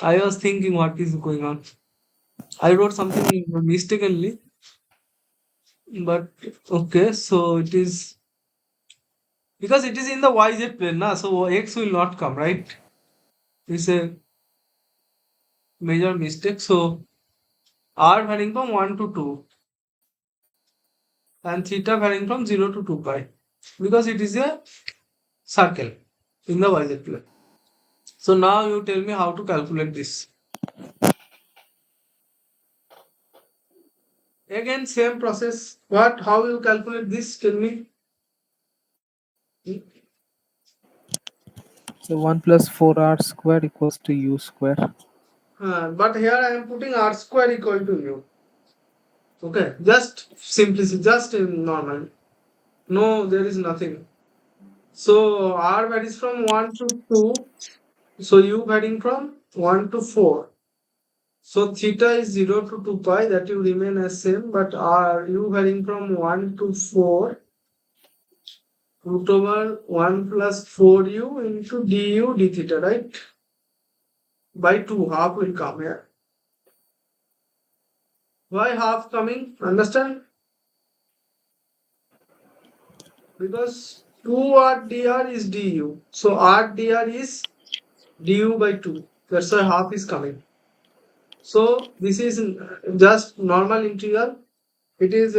I was thinking what is going on. I wrote something mistakenly, but okay. So it is because it is in the yz plane, na. So x will not come, right? It's a major mistake. So r varying from 1 to 2 and theta varying from 0 to 2 pi because it is a circle in the yz plane. So now you tell me how to calculate this. Again, same process. What? How you calculate this? Tell me. So 1 plus 4r square equals to u square. But here I am putting r square equal to u. Okay, just simplicity, just in normal. No, there is nothing. So r varies from 1 to 2. So u varying from 1 to 4. So theta is 0 to 2 pi, that will remain as same, but r u varying from 1 to 4 root over 1 plus 4u into du d theta, right? By 2, half will come here. Why half coming? Understand? Because 2 r dr is du. So r dr is du by 2. That's why half is coming. So this is just normal integral. It is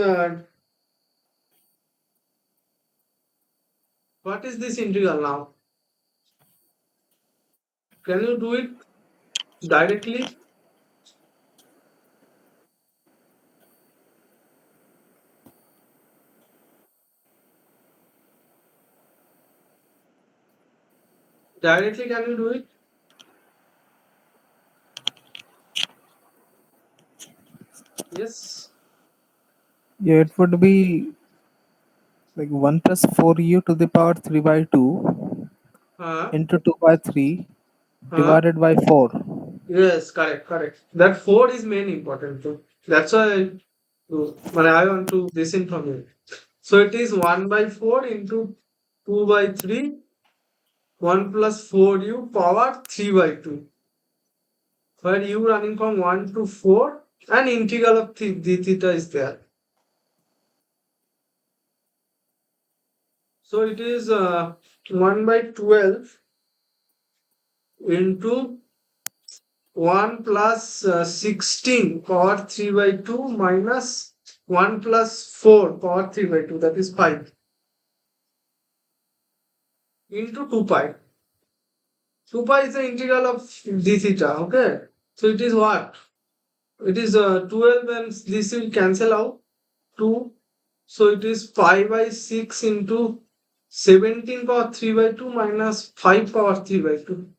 what is this integral now? Can you do it directly? Directly can you do it? Yes. Yeah, it would be like 1 plus 4u to the power 3 by 2 Uh, into 2 by 3 uh, divided by 4. yes, correct, correct. That 4 is main important too. That's why but I want to listen from you. So it is 1 by 4 into 2 by 3, 1 plus 4u power 3 by 2. Where u running from 1 to 4 and integral of d theta is there. So it is 1 by 12 into 1 plus 16 power 3 by 2 minus 1 plus 4 power 3 by 2, that is 5 into 2 pi. 2 pi is the integral of d theta, okay? So it is what? It is 12 and this will cancel out 2. So it is 5 by 6 into 17 power 3 by 2 minus 5 power 3 by 2.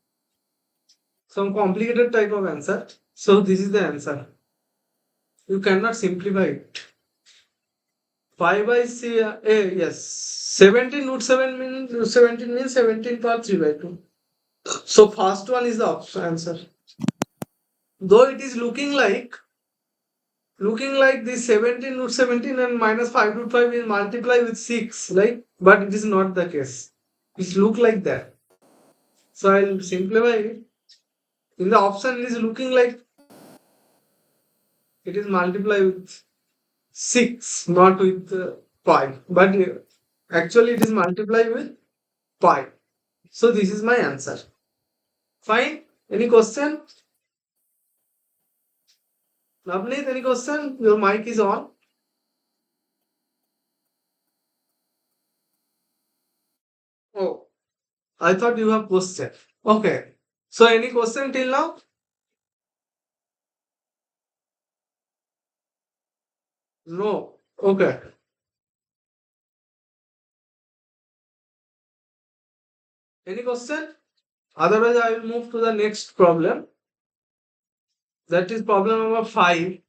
Some complicated type of answer. So this is the answer. You cannot simplify it. 5 by C, yes. 17 root 7 means 17 means 17 power 3 by 2. So first one is the answer. Though it is looking like this 17 root 17 and minus 5 root 5 is multiply with 6, right? But it is not the case. It look like that. So I'll simplify it. In the option it is looking like it is multiply with 6, not with 5. But actually it is multiply with pi. So this is my answer. Fine. Any question? Navneet, any question? Your mic is on. Oh, I thought you have question. Okay. So any question till now? No. Okay. Any question? Otherwise, I will move to the next problem. That is problem number 5.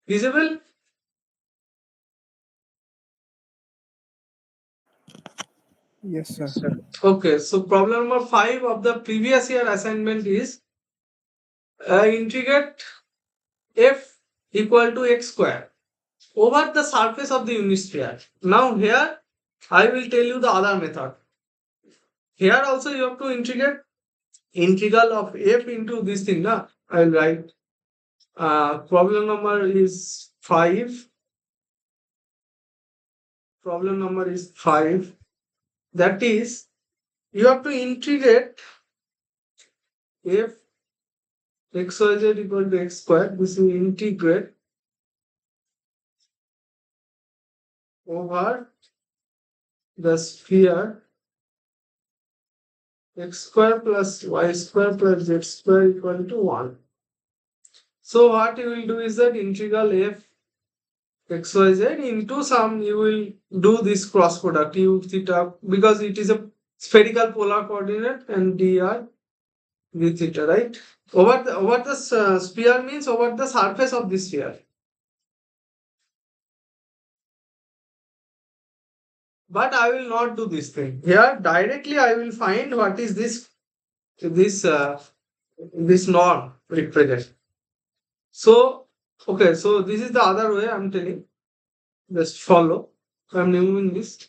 Visible? Yes, sir. Okay, so problem number 5 of the previous year assignment is integrate f equal to x square over the surface of the unit sphere. Now here I will tell you the other method. Here also you have to integrate integral of f into this thing. Na? I'll write problem number is 5. Problem number is 5. That is, you have to integrate f xyz equal to x square. This is integrate over the sphere x square plus y square plus z square equal to 1. So what you will do is that integral f xyz into some, you will do this cross product u theta, because it is a spherical polar coordinate, and dr v theta, right? Over the sphere means over the surface of the sphere. But I will not do this thing here. Directly I will find what is this norm represent. So okay, so this is the other way I'm telling. Just follow. I'm removing this.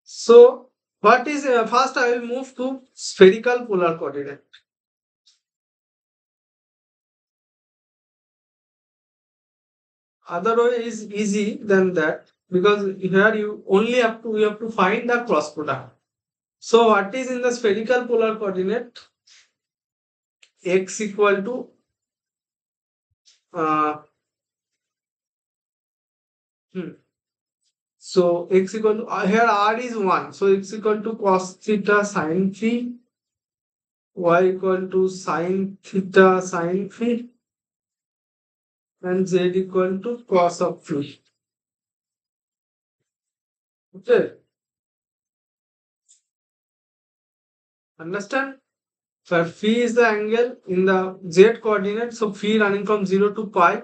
So what is first I will move to spherical polar coordinate. Other way is easy than that, because here you have to find the cross product. So what is in the spherical polar coordinate? X equal to uh, hmm. So x equal to here r is 1. So x equal to cos theta sin phi, y equal to sin theta sin phi, and z equal to cos of phi. Okay, understand? So phi is the angle in the z coordinate. So phi running from 0 to pi,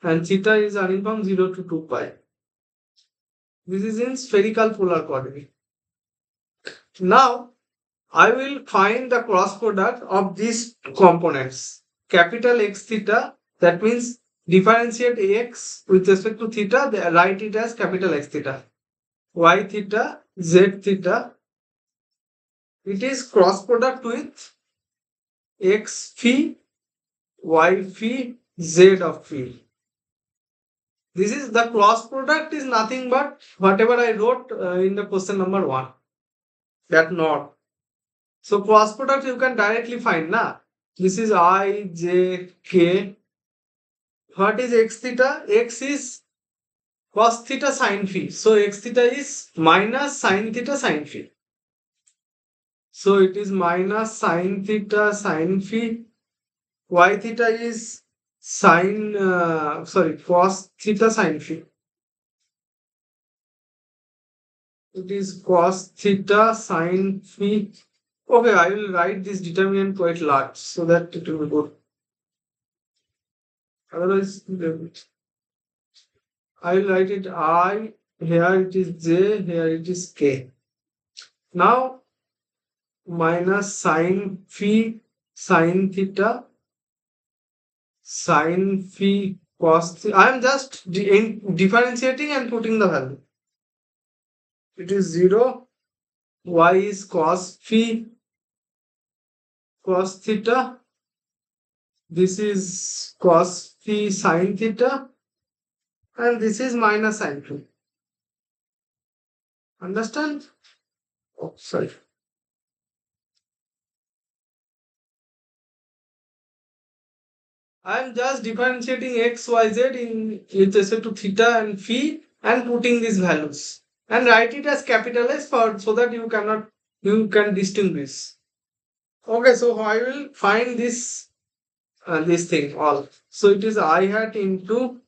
and theta is running from 0 to 2 pi. This is in spherical polar coordinate. Now I will find the cross product of these components. Capital X theta, that means differentiate x with respect to theta, they write it as capital X theta. Y theta, Z theta, it is cross product with x phi, y phi, z of phi. This is the cross product is nothing but whatever I wrote in the question number 1. That not. So cross product you can directly find, na. This is I, J, K. What is x theta? X is cos theta sin phi. So x theta is minus sin theta sin phi. So it is minus sin theta sin phi. Y theta is cos theta sin phi. It is cos theta sin phi. Okay, I will write this determinant quite large so that it will be good. Otherwise, I will write it I, here it is J, here it is K. Now, minus sin phi sin theta sin phi cos theta. I am just differentiating and putting the value. It is 0. Y is cos phi cos theta. This is cos phi sin theta. And this is minus sin phi. Understand? Oh, sorry. I am just differentiating x, y, z in with respect to theta and phi, and putting these values, and write it as capital S for so that you can distinguish. Okay, so I will find this thing all. So it is I hat into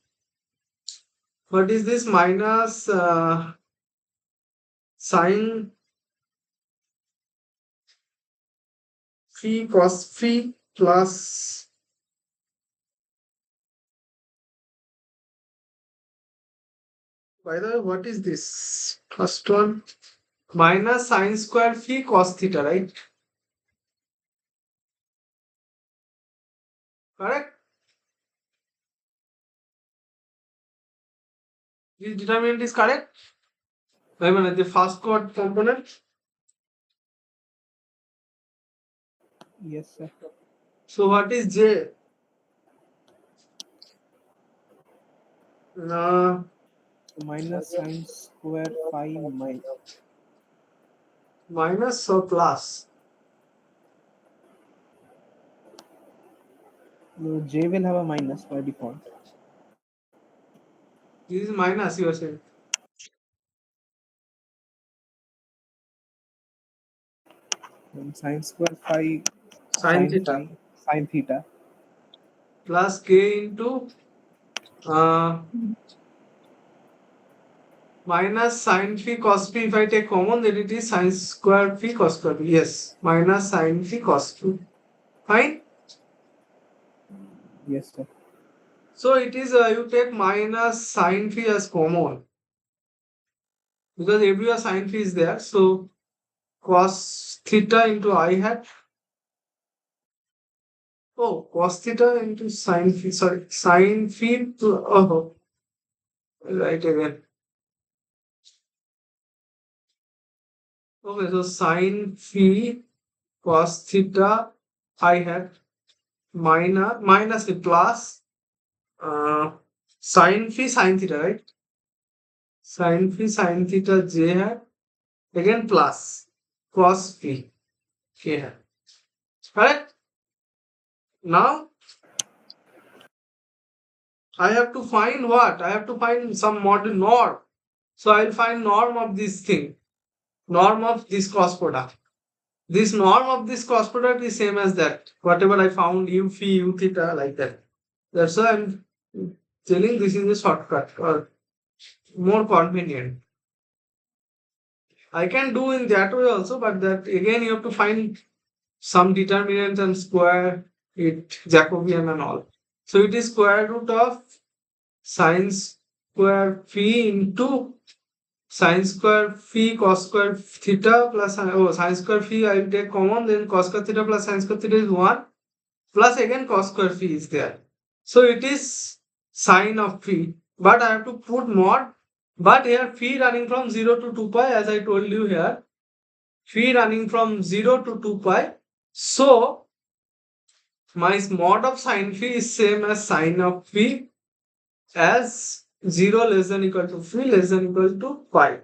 what is this minus sin phi cos phi plus, by the way, what is this first one? minus sine square phi cos theta, right? Correct? This determinant is correct? I mean, the first chord component. Yes, sir. So what is J? Minus sine square phi Minus or plus? no, J will have a minus by default. This is minus, you are saying. And sine square phi Sine theta sine theta. plus k into uh, minus sine phi cos phi. If I take common, then it is sine square phi cos square phi. Yes, minus sine phi cos phi. Fine. Yes, sir. So it is you take minus sine phi as common because everywhere sine phi is there. So cos theta into I hat. Oh, cos theta into sine phi. Sorry, sine phi to right again. Okay, so sine phi cos theta I hat minus a plus uh, sine phi sine theta, right? Sine phi sine theta j hat again plus cos phi k hat. Correct? Now I have to find what? I have to find some model norm. So I'll find norm of this thing, norm of this cross product. This norm of this cross product is same as that. Whatever I found u phi u theta like that. That's why I'm telling this is a shortcut or more convenient. I can do in that way also, but that again you have to find some determinant and square it Jacobian and all. So it is square root of sine square phi into sine square phi cos square theta plus sine square phi I will take common, then cos square theta plus sine square theta is 1 plus again cos square phi is there. So it is sine of phi, but I have to put mod. But here phi running from 0 to 2 pi, as I told you here, phi running from 0 to 2 pi. So my mod of sine phi is same as sine of phi as 0 less than equal to phi less than equal to pi.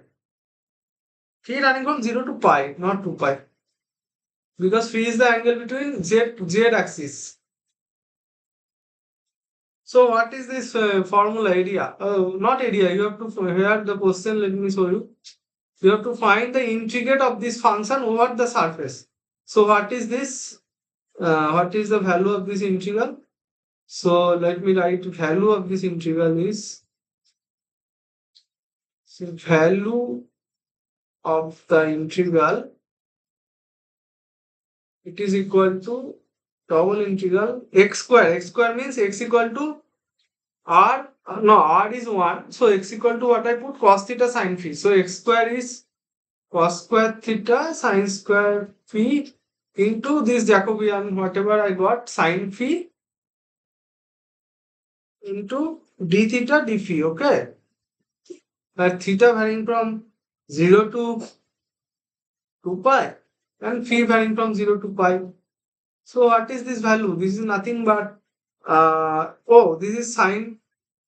Phi running from 0 to pi, not 2 pi. Because phi is the angle between z axis. So what is this formula area? Not area. You have to here the question. Let me show you. You have to find the integrate of this function over the surface. So what is this? What is the value of this integral? So let me write value of this integral is value of the integral. It is equal to double integral x square. X square means x equal to r. No, r is 1. So x equal to what I put cos theta sine phi. So x square is cos square theta sine square phi into this Jacobian whatever I got sine phi into d theta d phi. Okay. Theta varying from 0 to 2 pi and phi varying from 0 to pi. So what is this value? This is nothing but this is sine.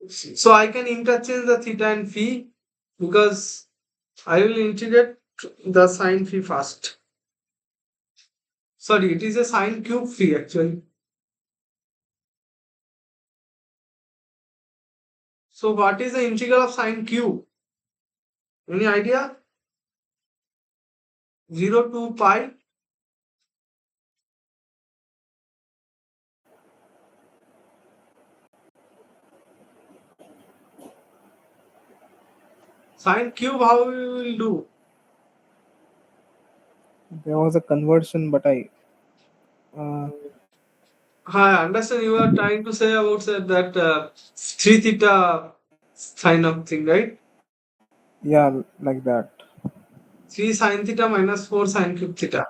So I can interchange the theta and phi because I will integrate the sine phi first. Sorry, it is a sine cube phi actually. So what is the integral of sine cube? Any idea? 0 to pi. Sine cube, how we will do? There was a conversion, but uh, I understand you are trying to say about that 3 theta sign of thing, right? yeah, like that. 3 sin theta minus 4 sin cube theta.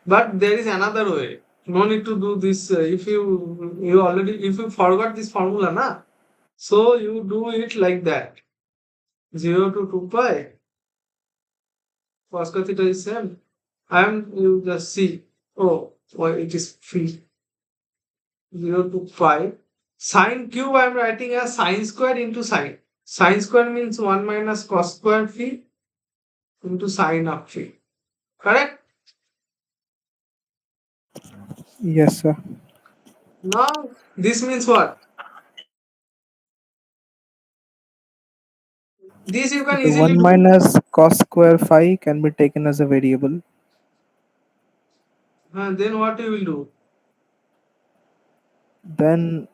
But there is another way. No need to do this. If you forgot this formula, na, so you do it like that. 0 to 2 pi. Cos square theta is same. And you just see. Oh, why it is free. 0 to pi. Sine cube I am writing as sine square into sine. Sine square means 1 minus cos square phi into sine of phi. Correct? Yes, sir. Now, this means what? This you can The easily 1 do. minus cos square phi can be taken as a variable. Then what you will do? Then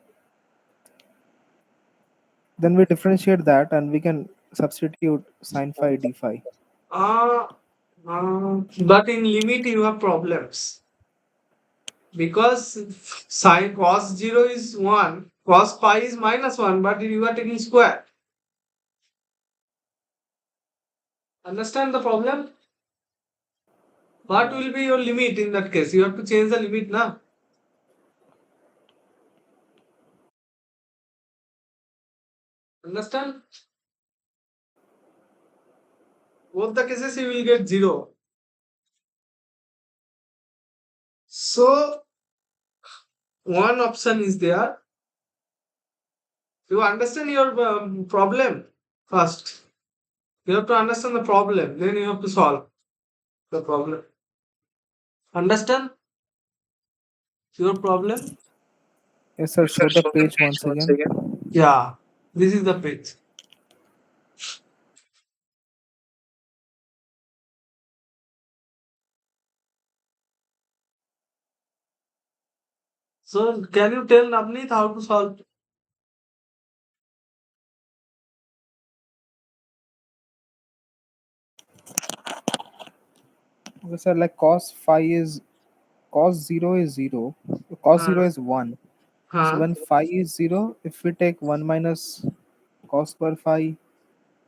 we differentiate that and we can substitute sin phi d phi. Uh, but in limit you have problems because sine cos 0 is 1, cos pi is minus 1, but you are taking square. Understand the problem? What will be your limit in that case? You have to change the limit now. Understand? Both the cases you will get 0. So one option is there. You understand your problem first. You have to understand the problem, then you have to solve the problem. Understand your problem? Yes, sir. Show the page once again. Yeah, this is the page. So can you tell Navneet how to solve? Okay, sir. Like cos 0 is 0. Cos 0 Huh? is 1. So Huh? when phi is 0, if we take 1 minus cos square phi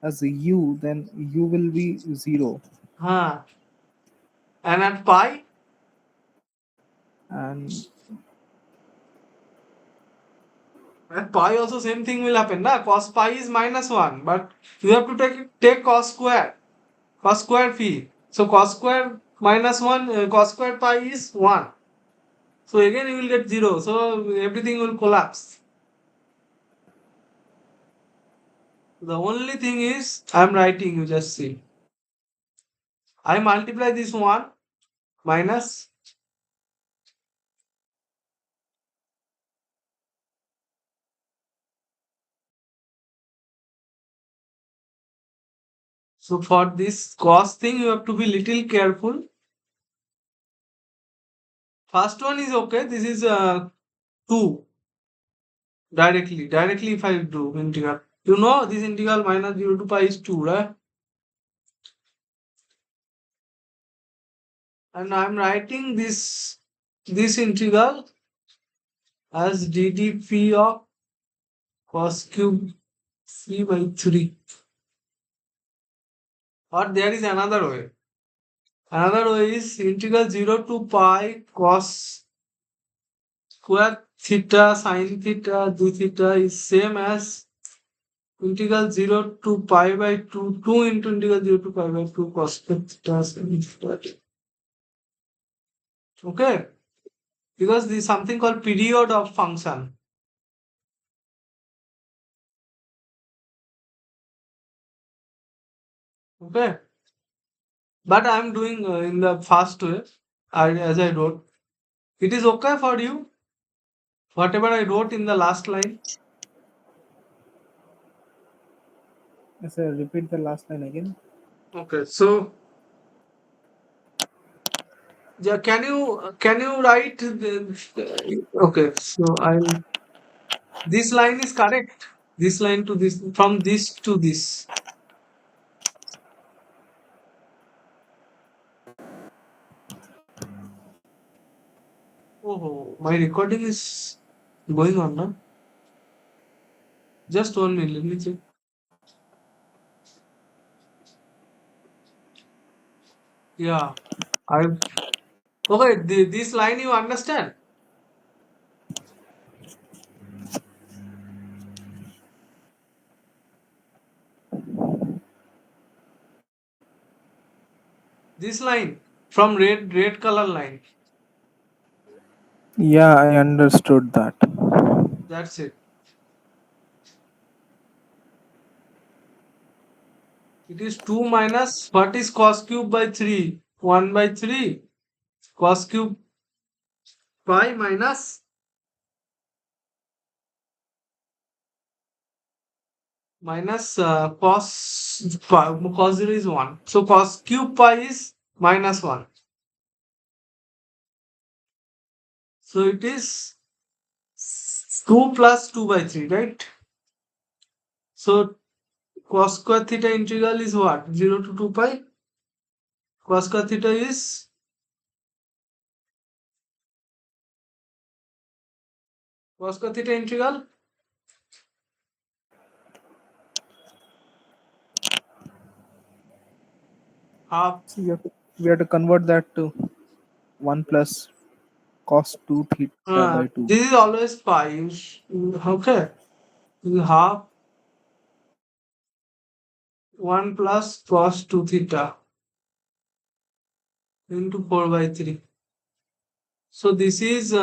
as a u, then u will be 0. Huh? And at pi? And At pi also same thing will happen. Na? Cos pi is minus 1, but you have to take cos square. Cos square phi. So cos square minus 1, cos square pi is 1. So again you will get 0. So everything will collapse. The only thing is I am writing, you just see. I multiply this 1 minus. So for this cos thing you have to be little careful. First one is okay. This is 2 directly. Directly if I do integral. You know this integral minus 0 to pi is 2, right? And I am writing this integral as dd phi of cos cube 3 by 3. Or there is another way. Another way is integral 0 to pi cos square theta sin theta d theta is same as integral 0 to pi by 2 into integral 0 to pi by 2 cos theta sin theta. Okay? Because this is something called period of function. Okay? But I am doing in the fast way, as I wrote. It is okay for you? Whatever I wrote in the last line. yes, sir. Repeat the last line again. Okay, so yeah, can you write okay, so I'll this line is correct. This line to this, from this to this. Oh, my recording is going on now. Just 1 minute, let me check. Yeah. I okay. This line you understand? This line from red color line. Yeah, I understood that. That's it. It is 2 minus what is cos cube by 3? 1 by 3. Cos cube pi minus cos pi, cos 0 is 1. So cos cube pi is minus 1. So it is 2 plus 2 by 3, right? So cos square theta integral is what? 0 to 2 pi. Cos square theta is cos square theta integral half. So we have to convert that to 1 plus cos 2 theta by 2. This is always pi. Okay. Half 1 plus cos 2 theta into 4 by 3. So this is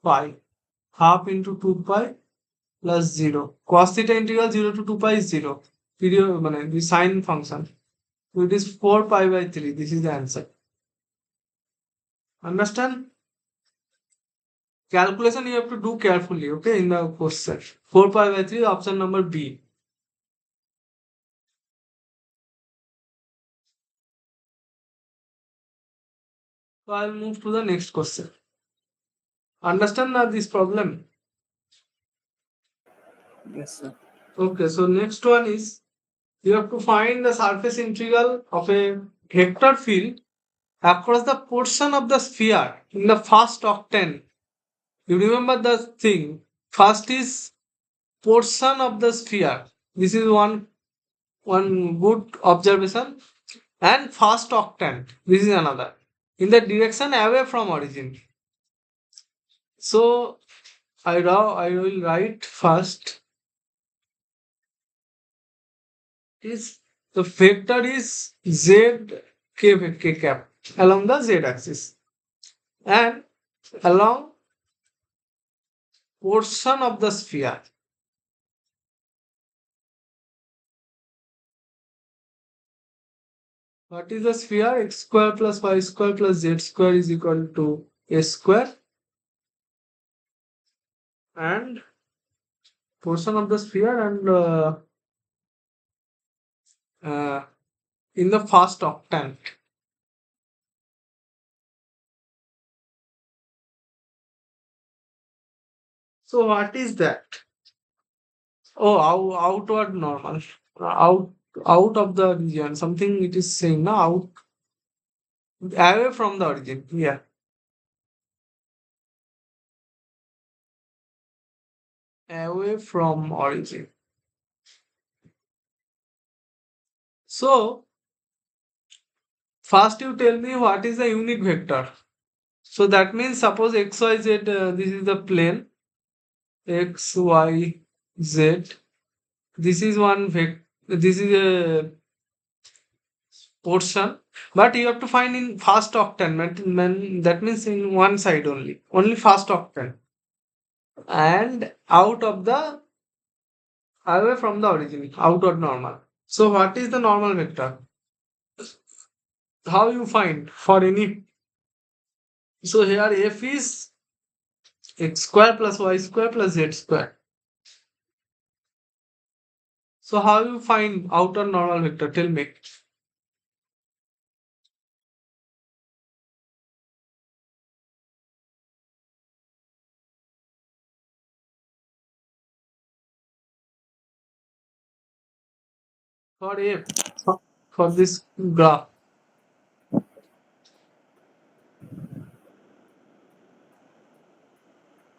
pi. Half into 2 pi plus 0. Cos theta integral 0 to 2 pi is 0. Period, the sine function. So it is 4 pi by 3. This is the answer. Understand? Calculation you have to do carefully, okay, in the question. 4 pi by 3, option number B. So I'll move to the next question. Understand this problem? Yes, sir. Okay, so next one is you have to find the surface integral of a vector field across the portion of the sphere in the first octane. You remember the thing. First is portion of the sphere. This is one good observation. And first octane. This is another. In the direction away from origin. So I will write first is the vector is z k cap along the z axis and along portion of the sphere. What is the sphere? X square plus y square plus z square is equal to a square and portion of the sphere and uh, in the first octane. So what is that? Oh, outward normal. Out out of the region. Something it is saying now out away from the origin. Yeah. Away from origin. So first you tell me what is the unit vector. So that means suppose x, y, z, this is the plane x, y, z. This is one vector. This is a portion, but you have to find in first octane. That means in one side only first octane, and out of the away from the origin, outward normal. So what is the normal vector? How you find for any? So here f is x square plus y square plus z square. So how you find outer normal vector? Tell me. For f, for this graph.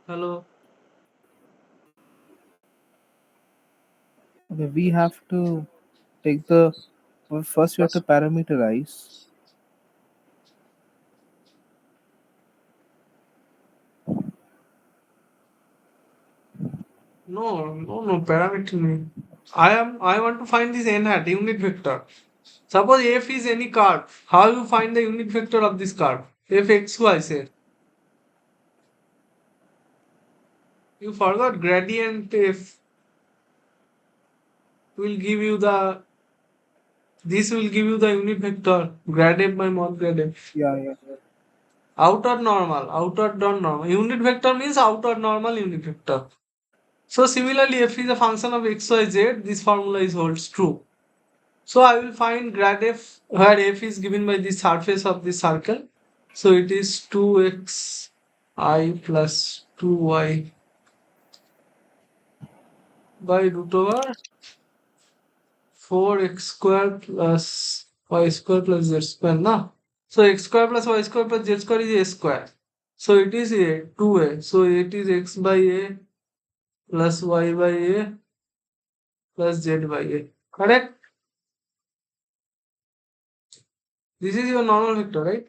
Hello. Okay, we have to take the well, first we have to parameterize No, parameter names. I want to find this n hat, unit vector. Suppose f is any curve. How you find the unit vector of this curve? F x y say. You forgot gradient f will give you the this will give you the unit vector grad f by mod grad f. Yeah, yeah. Outer normal. Unit vector means outer normal unit vector. So similarly, f is a function of x, y, z. This formula is holds true. So I will find grad f where f is given by the surface of the circle. So it is 2x I plus 2y by root over 4x square plus y square plus z square. Na? So x square plus y square plus z square is a square. So it is a 2a. So it is x by a plus y by a plus z by a. Correct? This is your normal vector, right?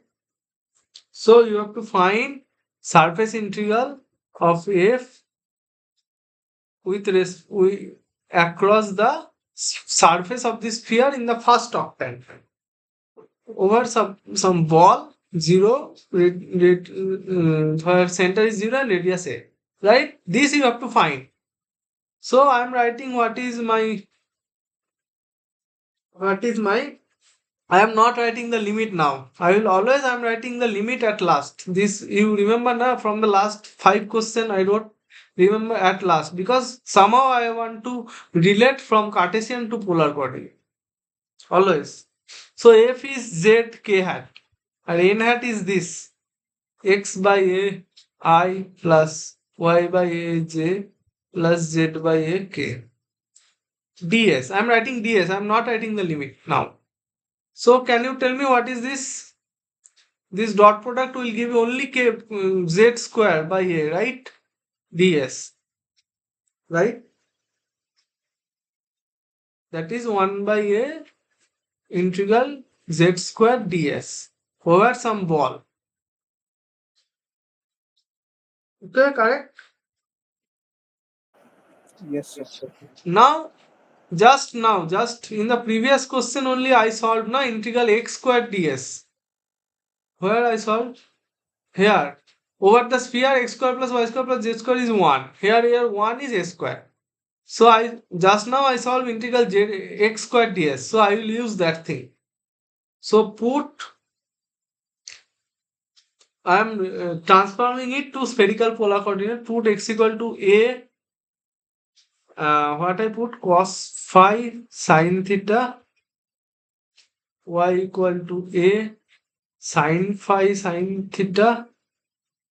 So you have to find surface integral of f with across the surface of the sphere in the first octane over some ball zero where center is zero and radius a, right? This you have to find. So I am writing what is my I am not writing the limit now. I am writing the limit at last. This you remember now from the last 5 question I wrote remember at last because somehow I want to relate from Cartesian to polar coordinate. Always. So f is z k hat and n hat is this x by a I plus y by a j plus z by a k. ds. I am writing ds. I am not writing the limit now. So can you tell me what is this? This dot product will give you only k z square by a, right? ds, right? That is 1 by a integral z square ds over some ball. Okay, correct? Yes, sir. Now, just in the previous question only I solved na integral x square ds. Where I solved? Here. Over the sphere x square plus y square plus z square is 1. Here 1 is a square. So I just now I solve integral x square ds. So I will use that thing. So I am transforming it to spherical polar coordinate. Put x equal to a. What I put cos phi sine theta. Y equal to a sine phi sine theta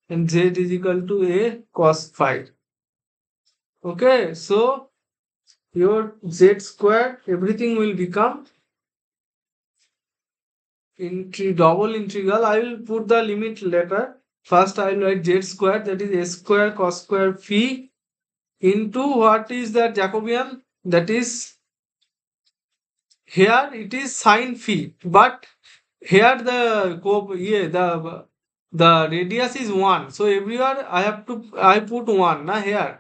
and z is equal to a cos phi. Okay, so your z square everything will become into double integral. I will put the limit later. First I will write z square, that is a square cos square phi into what is that Jacobian, that is here it is sine phi, but here the radius is 1, so everywhere I put 1 na here,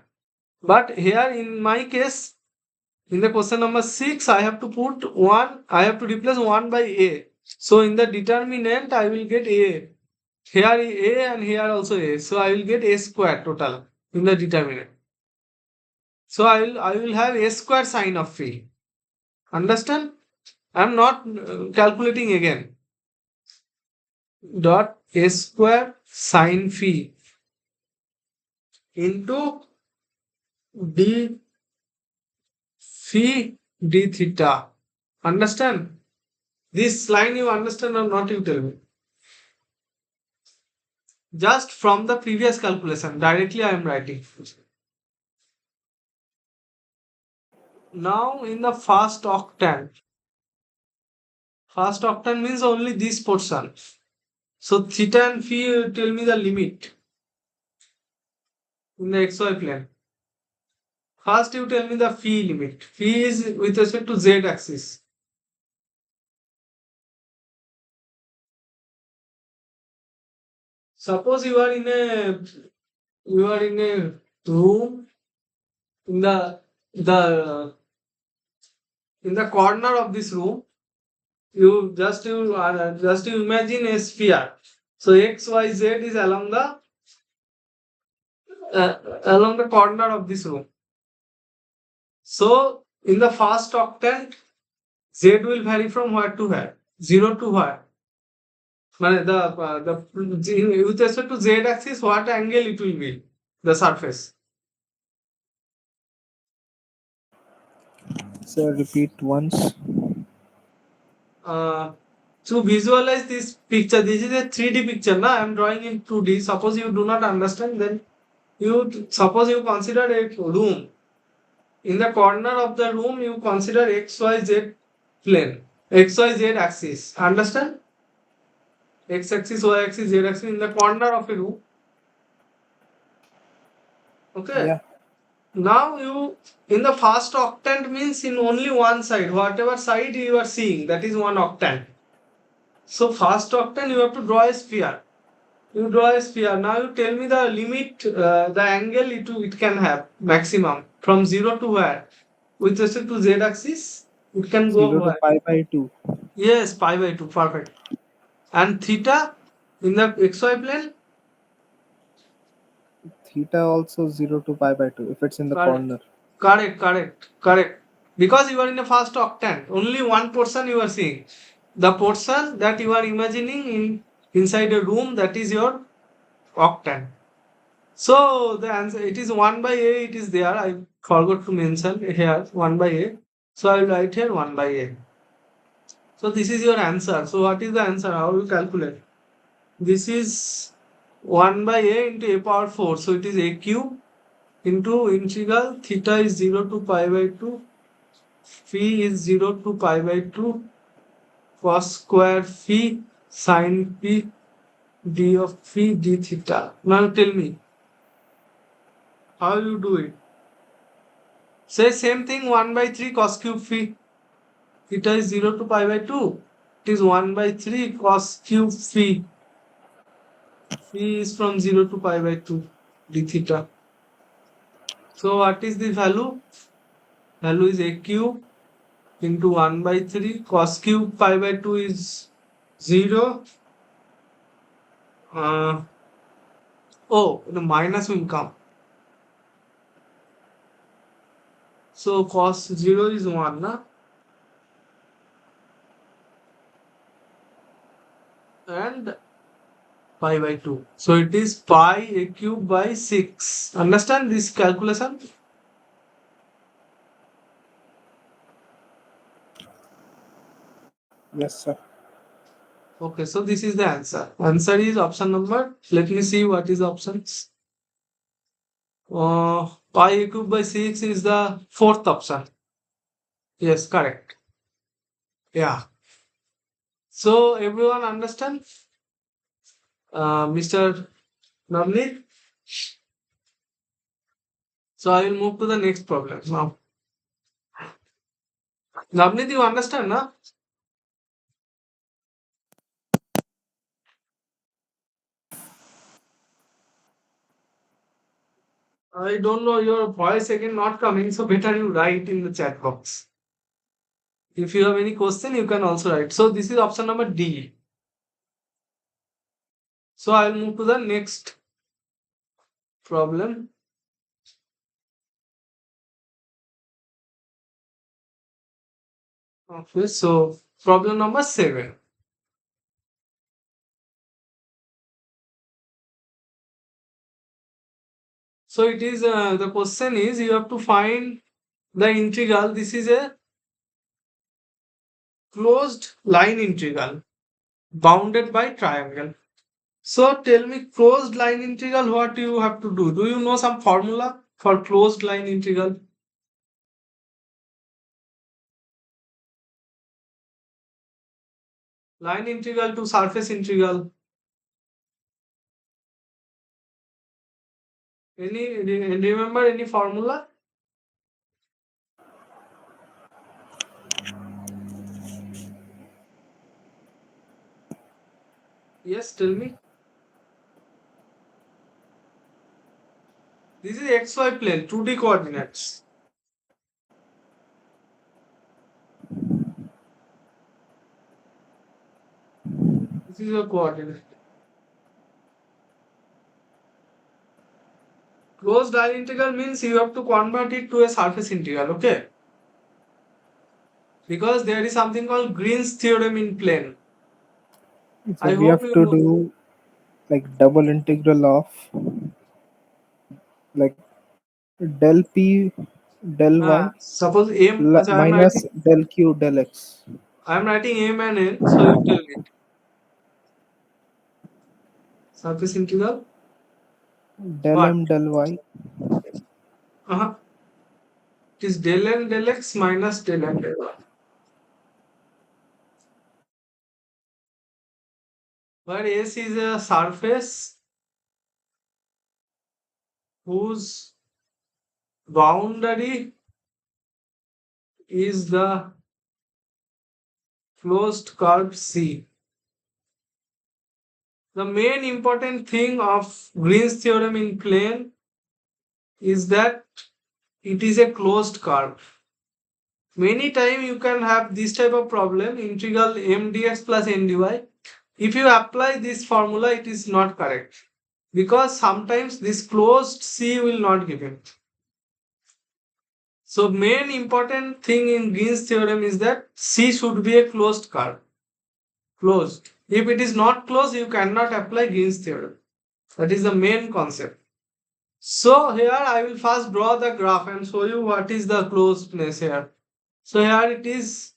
but here in my case in the question number 6 I have to put 1, I have to replace 1 by a. So in the determinant I will get a. Here a and here also a. So I will get a square total in the determinant. So I will have a square sine of phi. Understand? I am not calculating again. Dot a square sine phi into d phi d theta. Understand? This line you understand or not, you tell me. Just from the previous calculation, directly I am writing. Now in the first octane means only this portion. So theta and phi tell me the limit in the xy plane. First you tell me the phi limit. Phi is with respect to z axis. Suppose you are in a room in the in the corner of this room, you imagine a sphere. So x, y, z is along the corner of this room. So in the first octant, z will vary from where to where? 0 to where? The with respect to z axis, what angle it will be? The surface. So repeat once. Uh, to visualize this picture, this is a 3D picture. Now I am drawing in 2D. Suppose you do not understand, then suppose you consider a room. In the corner of the room, you consider XYZ plane, XYZ axis. Understand? X axis, Y axis, Z axis in the corner of a room. Okay. Yeah. Now you in the first octant means in only one side, whatever side you are seeing, that is one octant. So first octant you have to draw a sphere. You draw a sphere. Now you tell me the limit, the angle it can have maximum from 0 to where? With respect to Z axis, it can go 0 to where? pi by 2. Yes, pi by 2, perfect. And theta in the xy plane? Theta also 0 to pi by 2 if it's in the Correct, corner. correct. Because you are in a first octant, only one portion you are seeing. The portion that you are imagining inside a room, that is your octant. So the answer, it is 1 by a, it is there. I forgot to mention here 1 by a. So I will write here 1 by a. So this is your answer. So what is the answer? How will you calculate? This is 1 by a into a power 4. So it is a cube into integral theta is 0 to pi by 2. Phi is 0 to pi by 2. Cos square phi sine phi d of phi d theta. Now tell me, how you do it? Say same thing, 1 by 3 cos cube phi. Theta is 0 to pi by 2. It is 1 by 3 cos cube phi. Phi is from 0 to pi by 2 d theta. So what is the value? Value is a cube into 1 by 3. Cos cube pi by 2 is 0. The minus will come. So cos 0 is 1. Na? And pi by 2. So it is pi a cube by 6. Understand this calculation? Yes, sir. Okay, so this is the answer. Answer is option number. Let me see what is options. Pi a cube by 6 is the fourth option. Yes, correct. Yeah. So everyone understand? Mr. Navneet? So I will move to the next problem now. Navneet, you understand, na? I don't know, your voice again not coming, so better you write in the chat box. If you have any question, you can also write. So this is option number D. So I will move to the next problem. Okay, so problem number 7. So it is the question is you have to find the integral. This is a closed line integral bounded by triangle. So tell me, closed line integral, what you have to do? Do you know some formula for closed line integral? Line integral to surface integral. Remember any formula? Yes, tell me. This is xy plane, 2D coordinates. This is your coordinate. Closed line integral means you have to convert it to a surface integral, okay? Because there is something called Green's theorem in plane. So I we hope have you to know. do like double integral of like del p del y Suppose m, so minus del q del x. I'm writing m and n, so you tell me. Surface integral. Del What? m del y Uh-huh. It is del n del x minus del n del y. Where S is a surface whose boundary is the closed curve C. The main important thing of Green's theorem in plane is that it is a closed curve. Many times you can have this type of problem, integral m dx plus n dy. If you apply this formula, it is not correct because sometimes this closed C will not give it. So main important thing in Green's theorem is that C should be a closed curve. Closed. If it is not closed, you cannot apply Green's theorem. That is the main concept. So here I will first draw the graph and show you what is the closedness here. So here it is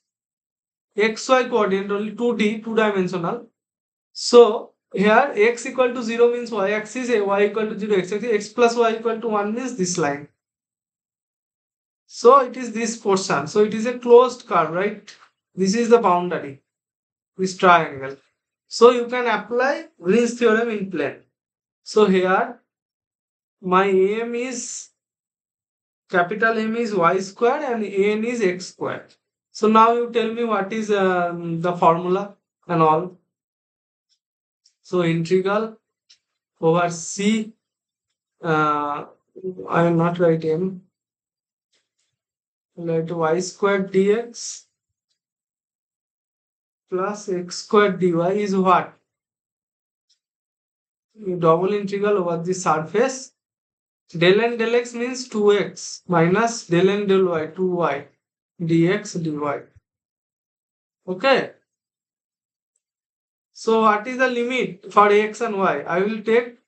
xy coordinate, only 2D, two-dimensional. So here x equal to 0 means y axis, y equal to 0 x axis, x plus y equal to 1 means this line. So it is this portion. So it is a closed curve, right? This is the boundary, this triangle. So you can apply Green's theorem in plane. So here my m is capital M is y square and n is x square. So now you tell me what is the formula and all. So integral over C, I am not write m, let y square dx plus x square dy is what? Double integral over the surface. Del n del x means 2x minus del n del y 2y dx dy. Okay. So what is the limit for x and y? I will take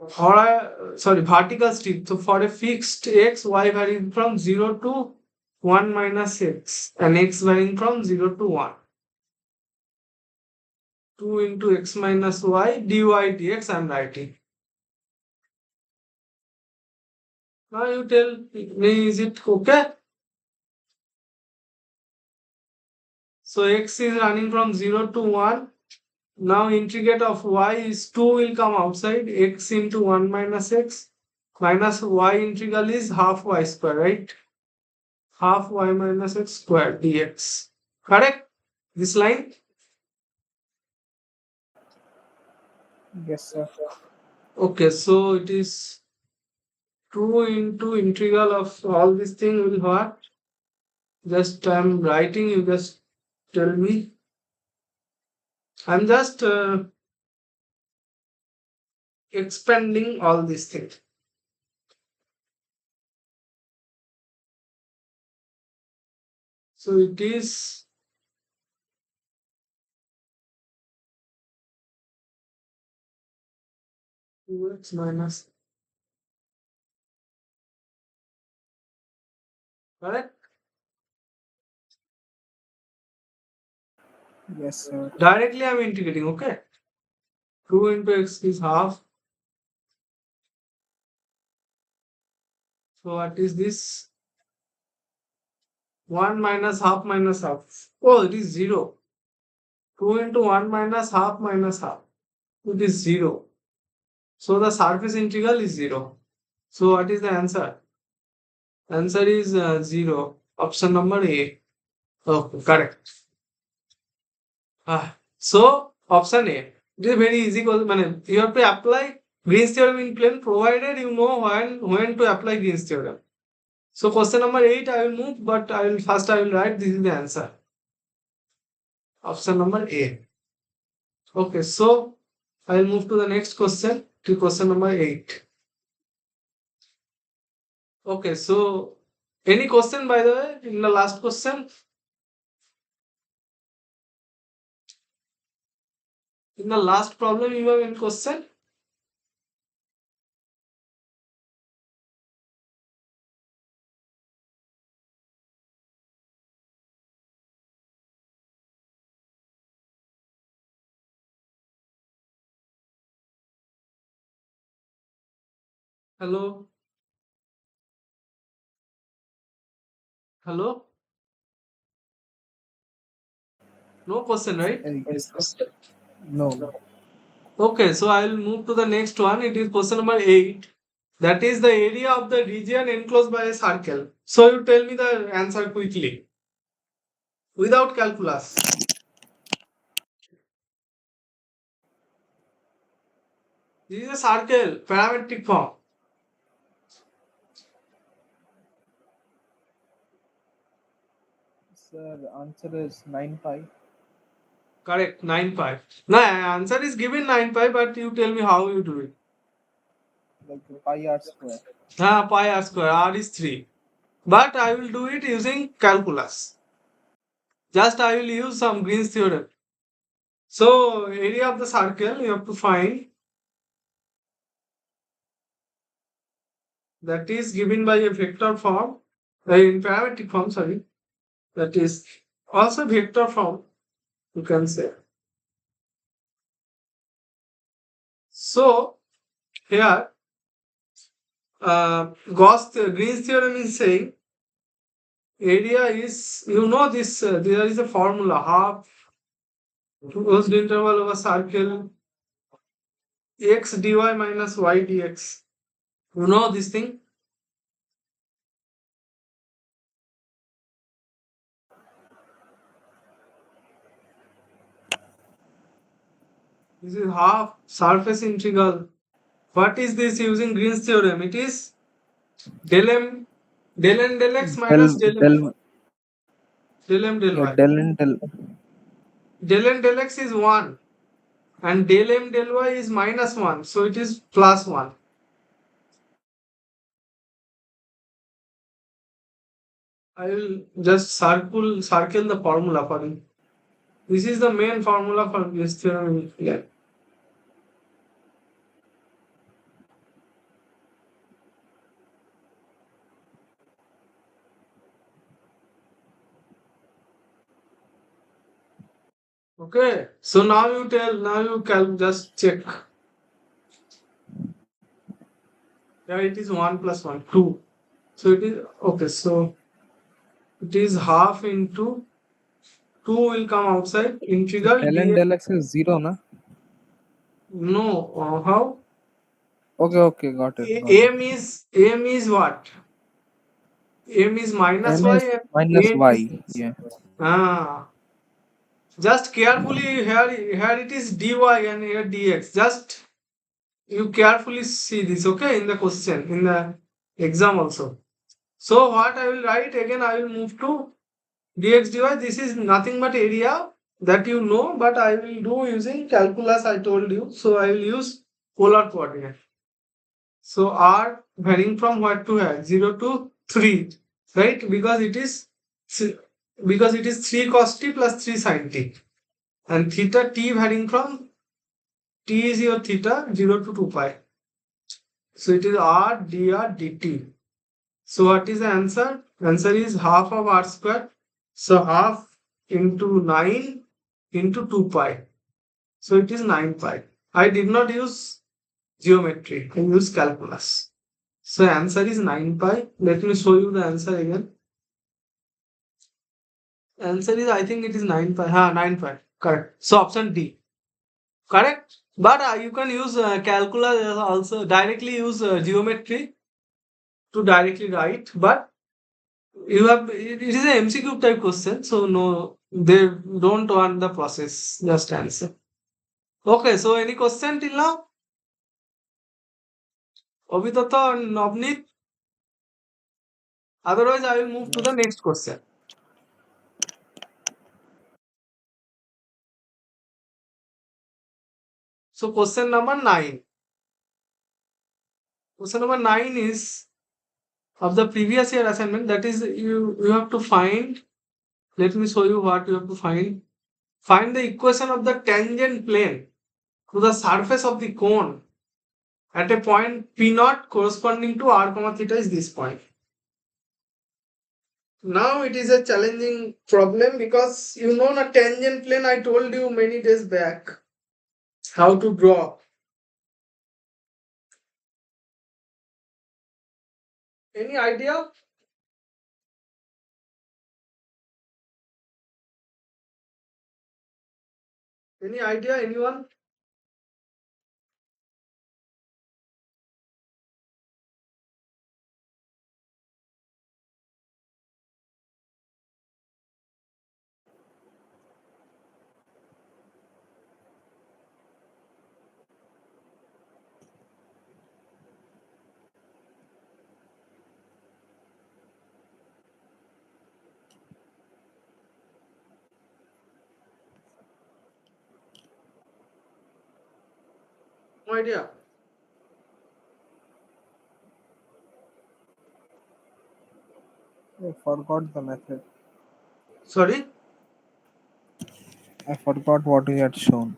for a vertical strip. So for a fixed x, y varying from 0 to 1 minus x and x varying from 0 to 1. 2 into x minus y dy dx I am writing. Now you tell me, is it okay? So x is running from 0 to 1. Now integrate of y is 2 will come outside, x into 1 minus x minus y integral is half y square, right? Half y minus x square dx. Correct? This line? Yes, sir. Okay, so it is 2 into integral of all this thing will what? Just I'm writing, you just tell me. I'm just expanding all these things. So it is 2x minus, correct? Yes, sir. Directly I'm integrating, okay? 2 into x is half. So what is this? 1 minus half minus half. Oh, it is 0. 2 into 1 minus half. It is 0. So the surface integral is 0. So what is the answer? Answer is 0. Option number A. Okay, correct. So option A. It is very easy. You have to apply Green's theorem in plane, provided you know when to apply Green's theorem. So question number 8 I will move, but I will write this is the answer. Option number A. Okay, so I will move to the next question, to question number 8. Okay, so any question by the way in the last question? In the last problem you have any question? Hello? Hello? No question, right? Yes. No. Okay, so I will move to the next one. It is question number 8. That is the area of the region enclosed by a circle. So you tell me the answer quickly without calculus. This is a circle, parametric form. Sir, answer is 9 pi. Correct, 9 pi. No, answer is given 9 pi, but you tell me how you do it. Like pi r square. Pi r square, r is 3. But I will do it using calculus. Just I will use some Green's theorem. So area of the circle you have to find, that is given by a vector form, in parametric form, sorry. That is also vector form, you can say. So here Green's theorem is saying area is, you know this, there is a formula, half closed interval of a circle x dy minus y dx. You know this thing? This is half surface integral. What is this using Green's theorem? It is del m del n del x minus del m del y. Del and del. Del n del x is 1 and del m del y is minus 1. So it is plus 1. I will just circle the formula for you. This is the main formula for this theorem. Yeah. Okay. So now you can just check. Yeah, it is 1 plus 1, 2. So it is okay. So it is half into 2 will come outside. Integral Del and dx. del x is 0, na? No, how? Okay, got it. M is what? M is minus M y is and minus M y. is Yeah. just carefully here it is dy and here dx. Just you carefully see this, okay, in the question, in the exam also. So what I will write again, I will move to dx dy. This is nothing but area that you know, but I will do using calculus, I told you. So I will use polar coordinate. So r varying from what to where? 0 to 3, right? Because it is 3 cos t plus 3 sin t. And theta t varying from t is your theta 0 to 2 pi. So it is r dr dt. So what is the answer? Answer is half of r square. So half into 9 into 2 pi. So it is 9 pi. I did not use geometry. I used calculus. So answer is 9 pi. Let me show you the answer again. Answer is, I think it is 9 pi. 9 pi. Correct. So option D. Correct. But you can use calculus also. Directly use geometry to directly write. But you have, it is a MCQ type question. So no, they don't want the process. Just answer. Okay. So any question till now? Abhitata and Navneet. Otherwise, I will move to the next question. So, question number 9. Question number 9 is of the previous year assignment. That is, you have to find. Let me show you what you have to find. Find the equation of the tangent plane to the surface of the cone at a point P naught corresponding to r comma theta is this point. Now it is a challenging problem because you know a tangent plane. I told you many days back how to draw. Any idea? Any idea? Anyone? No idea. I forgot the method. Sorry, I forgot what you had shown.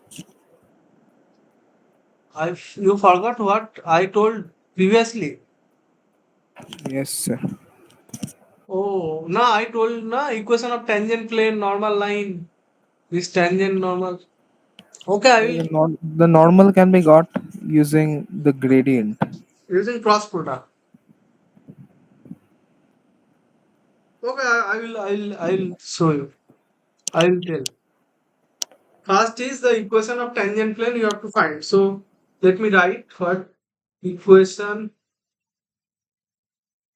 you forgot what I told previously. Yes, sir. Oh, no, I told na equation of tangent plane, normal line. This tangent normal. Okay, I will The normal can be got using the gradient. using cross product. Okay, I will show you. I will tell. First is the equation of tangent plane you have to find. So let me write what equation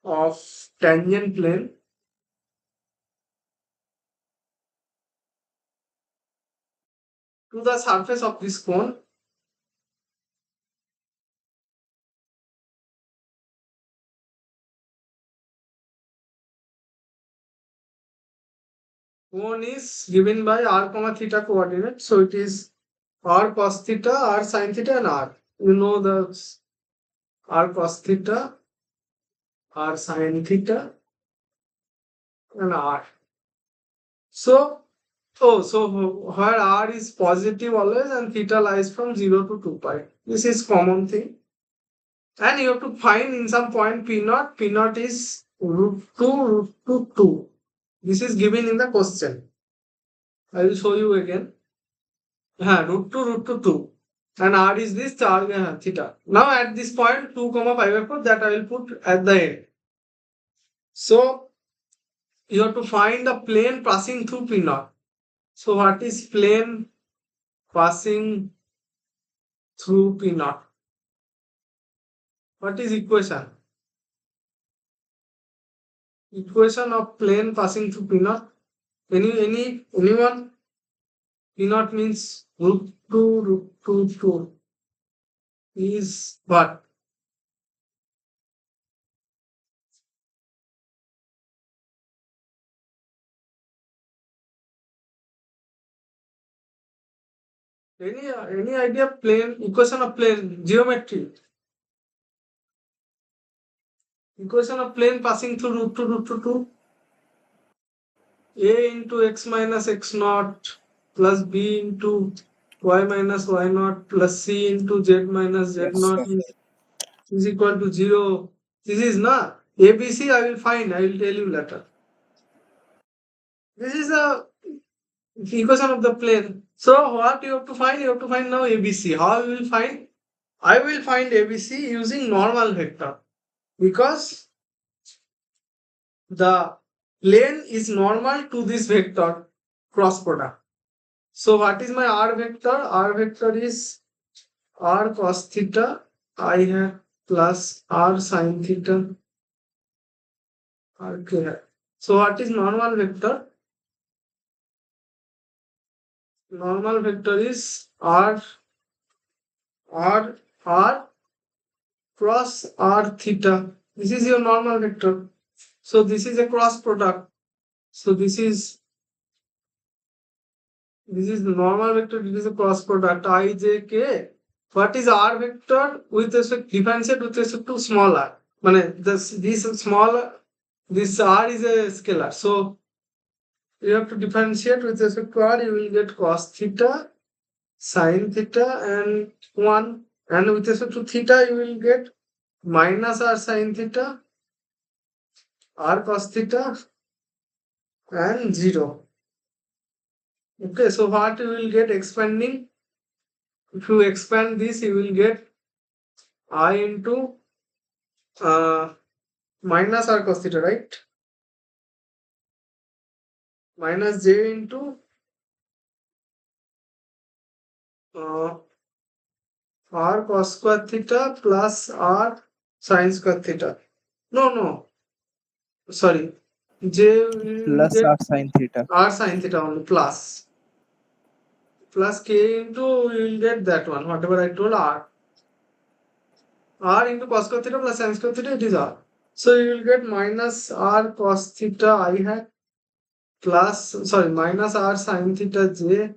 of tangent plane to the surface of this cone. Cone is given by r comma theta coordinate. So it is r cos theta, r sin theta, and r. You know the r cos theta, r sin theta, and r. So so where r is positive always and theta lies from 0 to 2 pi. This is common thing. And you have to find in some point P naught. P naught is root 2. This is given in the question. I will show you again. Root 2. And r is this charge theta. Now at this point 2 comma pi by 4 that I will put at the end. So you have to find the plane passing through P naught. So what is plane passing through P naught? What is equation? Equation of plane passing through P naught. Anyone? P naught means root 2 is what? Any idea? Plane equation of plane geometry. Equation of plane passing through root 2. A into x minus x naught plus b into y minus y naught plus c into z minus z Yes, naught sir. is equal to 0. This is not ABC. I will find. I will tell you later. This is a equation of the plane. So what you have to find? You have to find now ABC. How you will find? I will find ABC using normal vector because the plane is normal to this vector cross product. So what is my r vector? R vector is r cos theta I have plus r sin theta r k. So what is normal vector? Normal vector is r r r cross r theta. This is your normal vector. So this is a cross product. So this is the normal vector. This is a cross product I j k. What is r vector with respect differentiate with respect to small r? This r is a scalar. So you have to differentiate with respect to r. You will get cos theta, sin theta, and 1. And with respect to theta, you will get minus r sin theta, r cos theta, and 0. Okay, so what you will get expanding? If you expand this, you will get I into minus r cos theta, right? Minus j into r cos square theta plus r sin square theta. No, sorry. J will Plus get r sin theta. r sin theta only plus k into you will get that one, whatever I told r. R into cos square theta plus sin square theta, it is r. So you will get minus r cos theta I hat minus r sin theta j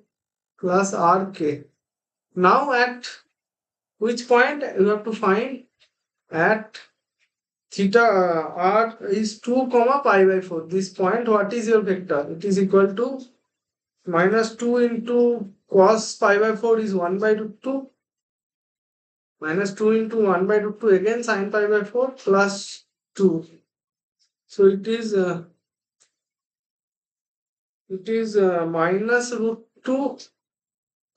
plus r k. Now at which point you have to find at theta r is 2 comma pi by 4. This point, what is your vector? It is equal to minus 2 into cos pi by 4 is 1 by root 2. Minus 2 into 1 by root 2 again sin pi by 4 plus 2. So it is minus root 2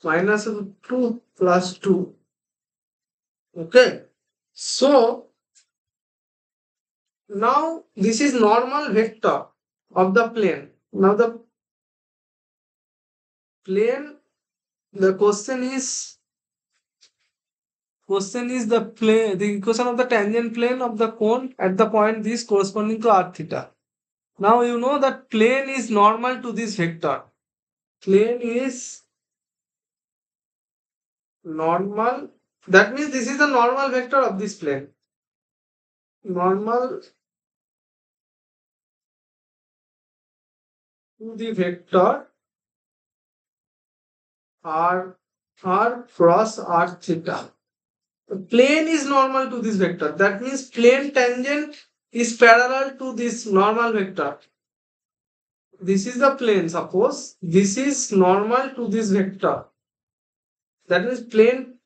plus 2. Okay. So now this is normal vector of the plane. Now the plane, the question is the equation of the tangent plane of the cone at the point this corresponding to r theta. Now you know that plane is normal to this vector. Plane is normal. That means this is the normal vector of this plane. Normal to the vector r cross r theta. The plane is normal to this vector. That means plane tangent is parallel to this normal vector. This is the plane. Suppose this is normal to this vector. That means plane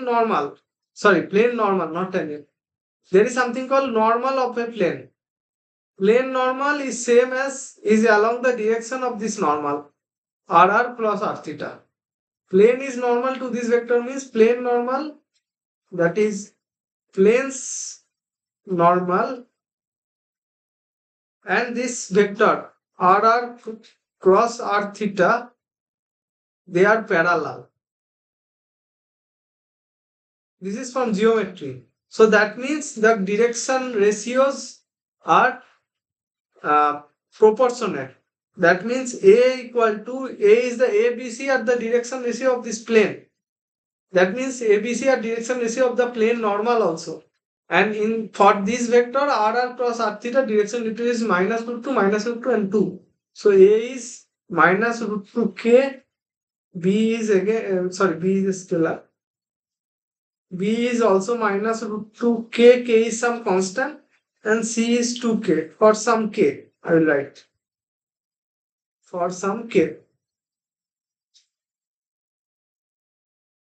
normal. Sorry, plane normal, not tangent. There is something called normal of a plane. Plane normal is along the direction of this normal. r plus r theta. Plane is normal to this vector means plane normal, that is planes normal, and this vector r cross r theta, they are parallel. This is from geometry. So that means the direction ratios are proportionate. That means A is the ABC at the direction ratio of this plane. That means ABC at direction ratio of the plane normal also. And for this vector r cross r theta, direction ratio is minus root 2, and 2. So A is minus root 2k, B is again B is a scalar. B is also minus root 2k, k is some constant, and C is 2k for some k. I will write for some k.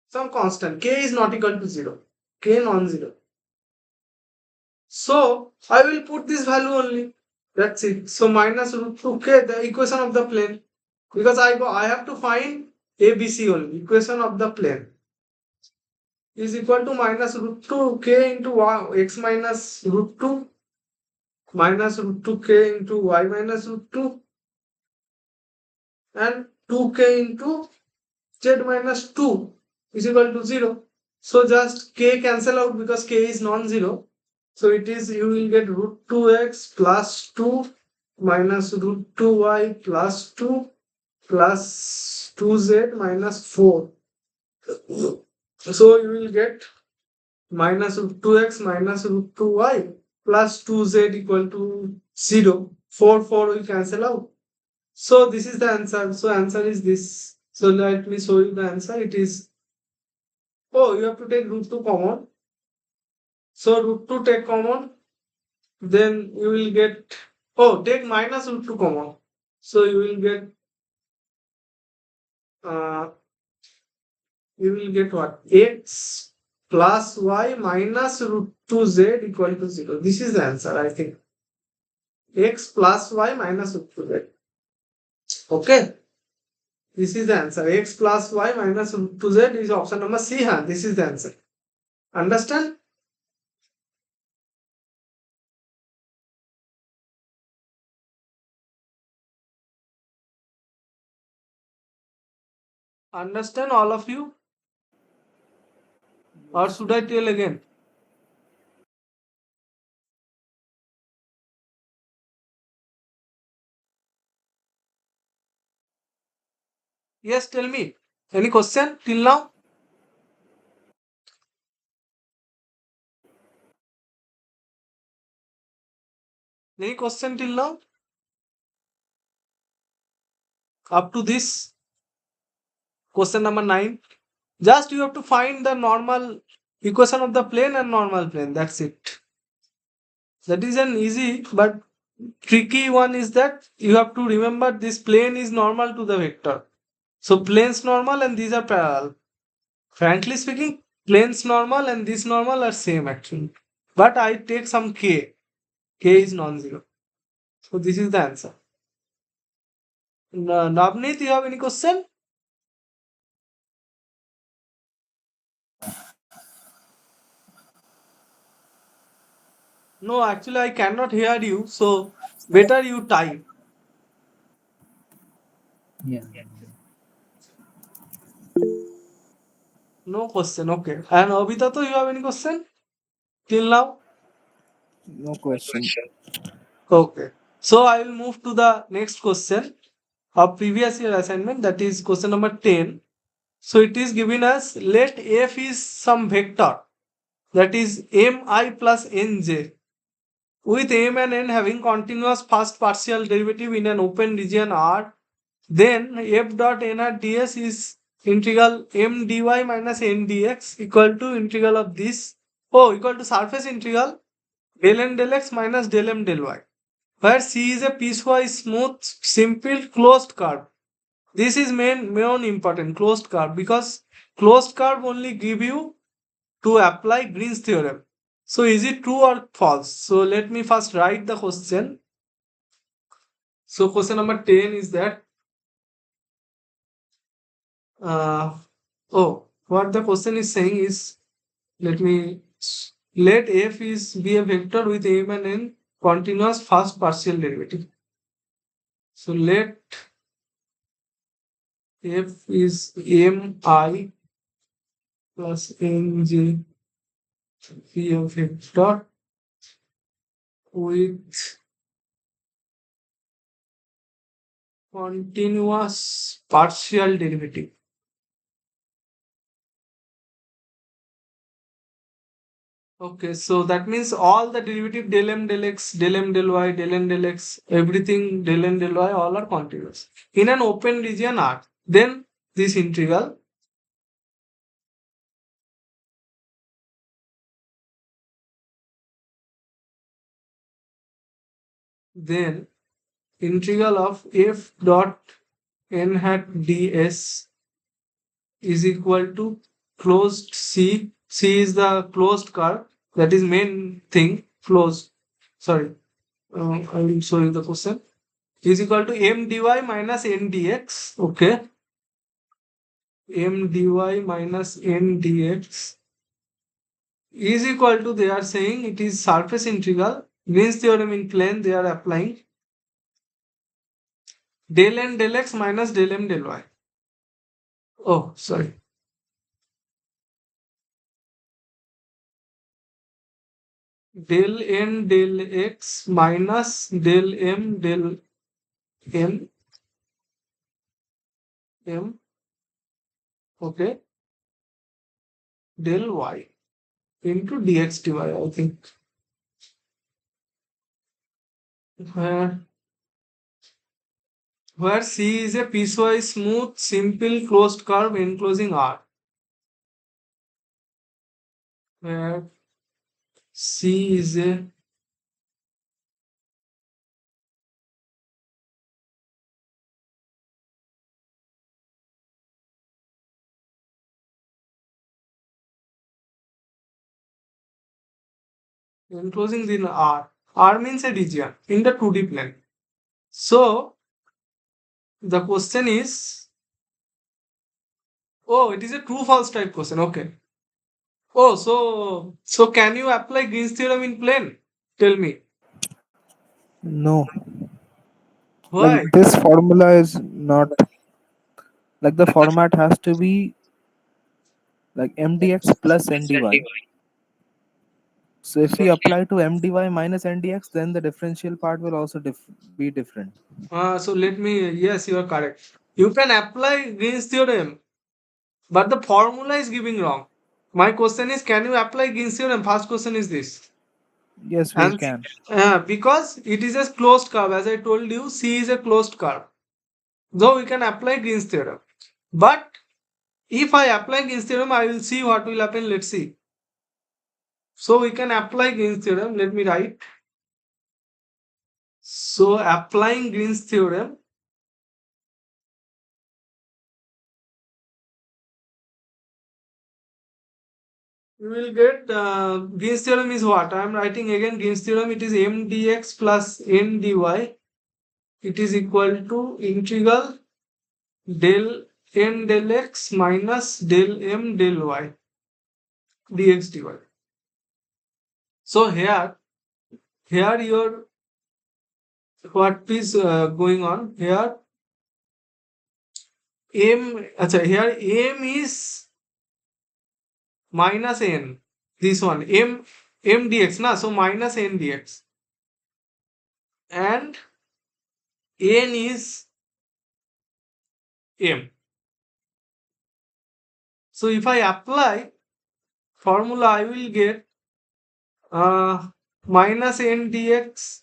Some constant. K is not equal to 0. K non-zero. So I will put this value only. That's it. So minus root 2k, the equation of the plane. Because I have to find ABC only. Equation of the plane is equal to minus root 2k into x minus root 2 minus root 2k into y minus root 2 and 2k into z minus 2 is equal to 0. So just k cancel out because k is non-zero. So it is, you will get root 2x plus 2 minus root 2y plus 2 plus 2z minus 4. So you will get minus root 2x minus root 2y plus 2z equal to 0. 4 will cancel out. So this is the answer. So answer is this. So let me show you the answer. It is, oh, you have to take root 2 common. So root 2 take common. Then you will get, oh, take minus root 2 common. So uh, you will get what? X plus y minus root 2z equal to 0. This is the answer, I think. X plus y minus root 2z. Okay. This is the answer. X plus y minus root 2z is option number C. Huh? This is the answer. Understand? Understand all of you? Or should I tell again? Yes, tell me. Any question till now? Any question till now? Up to this question number 9. Just you have to find the normal equation of the plane and normal plane. That's it. That is an easy but tricky one, is that you have to remember this plane is normal to the vector. So planes normal and these are parallel. Frankly speaking, planes normal and this normal are same actually. But I take some k. K is non-zero. So this is the answer. Navneet, you have any question? No, actually I cannot hear you. So better you type. Yeah. No question. Okay. And Abhitato, you have any question till now? No question. Okay. So I will move to the next question of previous year assignment, that is question number 10. So it is given as, let f is some vector, that is mi plus nj, with m and n having continuous first partial derivative in an open region R, then f dot nr ds is integral m dy minus n dx equal to integral of this, oh, equal to surface integral del n del x minus del m del y, where C is a piecewise smooth, simple, closed curve. This is main important, closed curve, because closed curve only give you to apply Green's theorem. So is it true or false? So let me first write the question. So question number 10 is that, what the question is saying is, let f is be a vector with m and n continuous first partial derivative. So let f is mi plus nj be a vector with continuous partial derivative. Okay, so that means all the derivative del m del x, del m del y, del n del x, everything del n del y, all are continuous in an open region R. Then this integral, then integral of f dot n hat ds is equal to closed C. C is the closed curve. That is main thing. Closed. Sorry. I will show you the question. Is equal to m dy minus n dx. Okay. M dy minus n dx is equal to, they are saying it is surface integral. Green's theorem in plane they are applying. Del n del x minus del m del y. Oh, sorry. Del n del x minus del m del m m, okay, del y. into dx dy, I think. Where C is a piecewise smooth, simple closed curve enclosing R. Where C is a enclosing the R. R means a region in the 2D plane. So the question is, oh, it is a true false type question. Okay. Oh, so can you apply Green's theorem in plane? Tell me. No, like Why? this formula is not like the format has to be like mdx plus ndy. So if we apply to mdy minus ndx, then the differential part will also be different. So let me, yes, you are correct. You can apply Green's theorem, but the formula is giving wrong. My question is, can you apply Green's theorem? First question is this. Yes, we And can. because it is a closed curve, as I told you, C is a closed curve. Though we can apply Green's theorem. But if I apply Green's theorem, I will see what will happen. Let's see. So we can apply Green's theorem. Let me write. So applying Green's theorem, we will get Green's theorem is what? I am writing again Green's theorem. It is m dx plus n dy. It is equal to integral del n del x minus del m del y dx dy. So here your what is going on here? Here m is minus n. This one m dx na, so minus n dx, and n is m. So if I apply formula, I will get minus n dx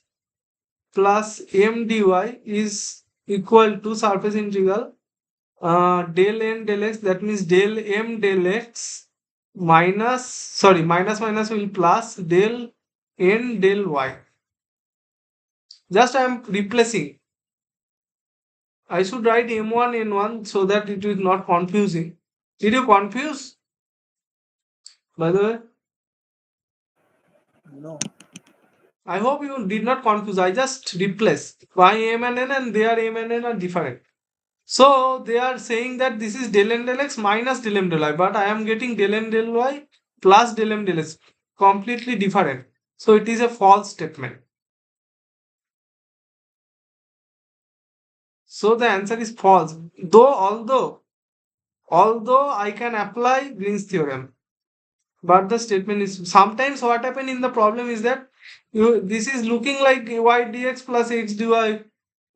plus m dy is equal to surface integral del n del x, that means del m del x minus minus will plus del n del y. Just I am replacing. I should write m1 n1 so that it is not confusing. Did you confuse? By the way, No. I hope you did not confuse. I just replaced. Why m and n and their m and n are different. So they are saying that this is del n del x minus del m del y, but I am getting del n del y plus del m del x. Completely different. So it is a false statement. So the answer is false. Although I can apply Green's theorem, but the statement is, sometimes what happen in the problem is that this is looking like y dx plus x dy.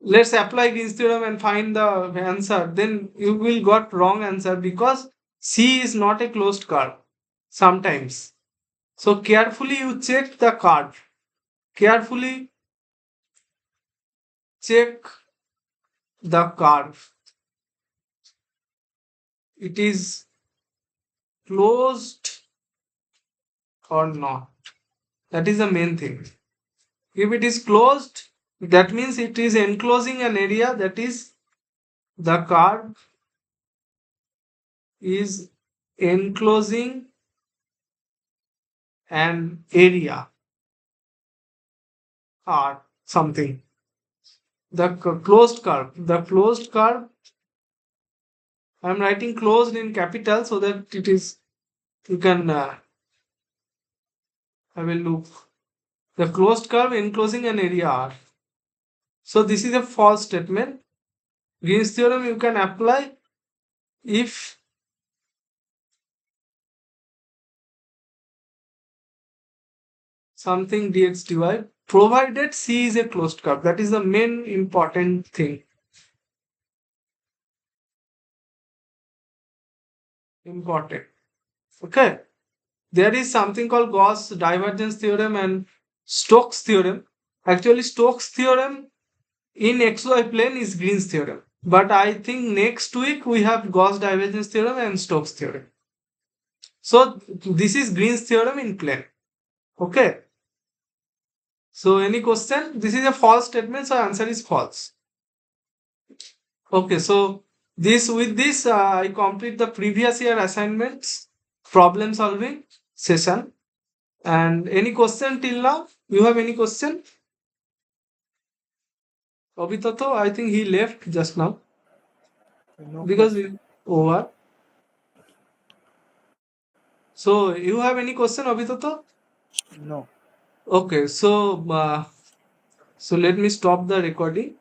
Let's apply Green's theorem and find the answer. Then you will got wrong answer because C is not a closed curve sometimes. So carefully you check the curve. Carefully check the curve. It is closed or not. That is the main thing. If it is closed, that means it is enclosing an area, that is the curve is enclosing an area or something. The closed curve, I am writing closed in capital so that it is, you can I will look. The closed curve enclosing an area R. So this is a false statement. Green's theorem you can apply if something dx dy, provided C is a closed curve. That is the main important thing. Important. Okay. there is something called Gauss divergence theorem and Stokes theorem. Actually, Stokes theorem in xy plane is Green's theorem. But I think next week we have Gauss divergence theorem and Stokes theorem. So this is Green's theorem in plane. Okay. So any question? This is a false statement, so answer is false. Okay, so with this I complete the previous year assignments problem solving session. And any question till now? You have any question? Abhitato, I think he left just now No because question. over. So you have any question, Abhitato? No. Okay, so let me stop the recording.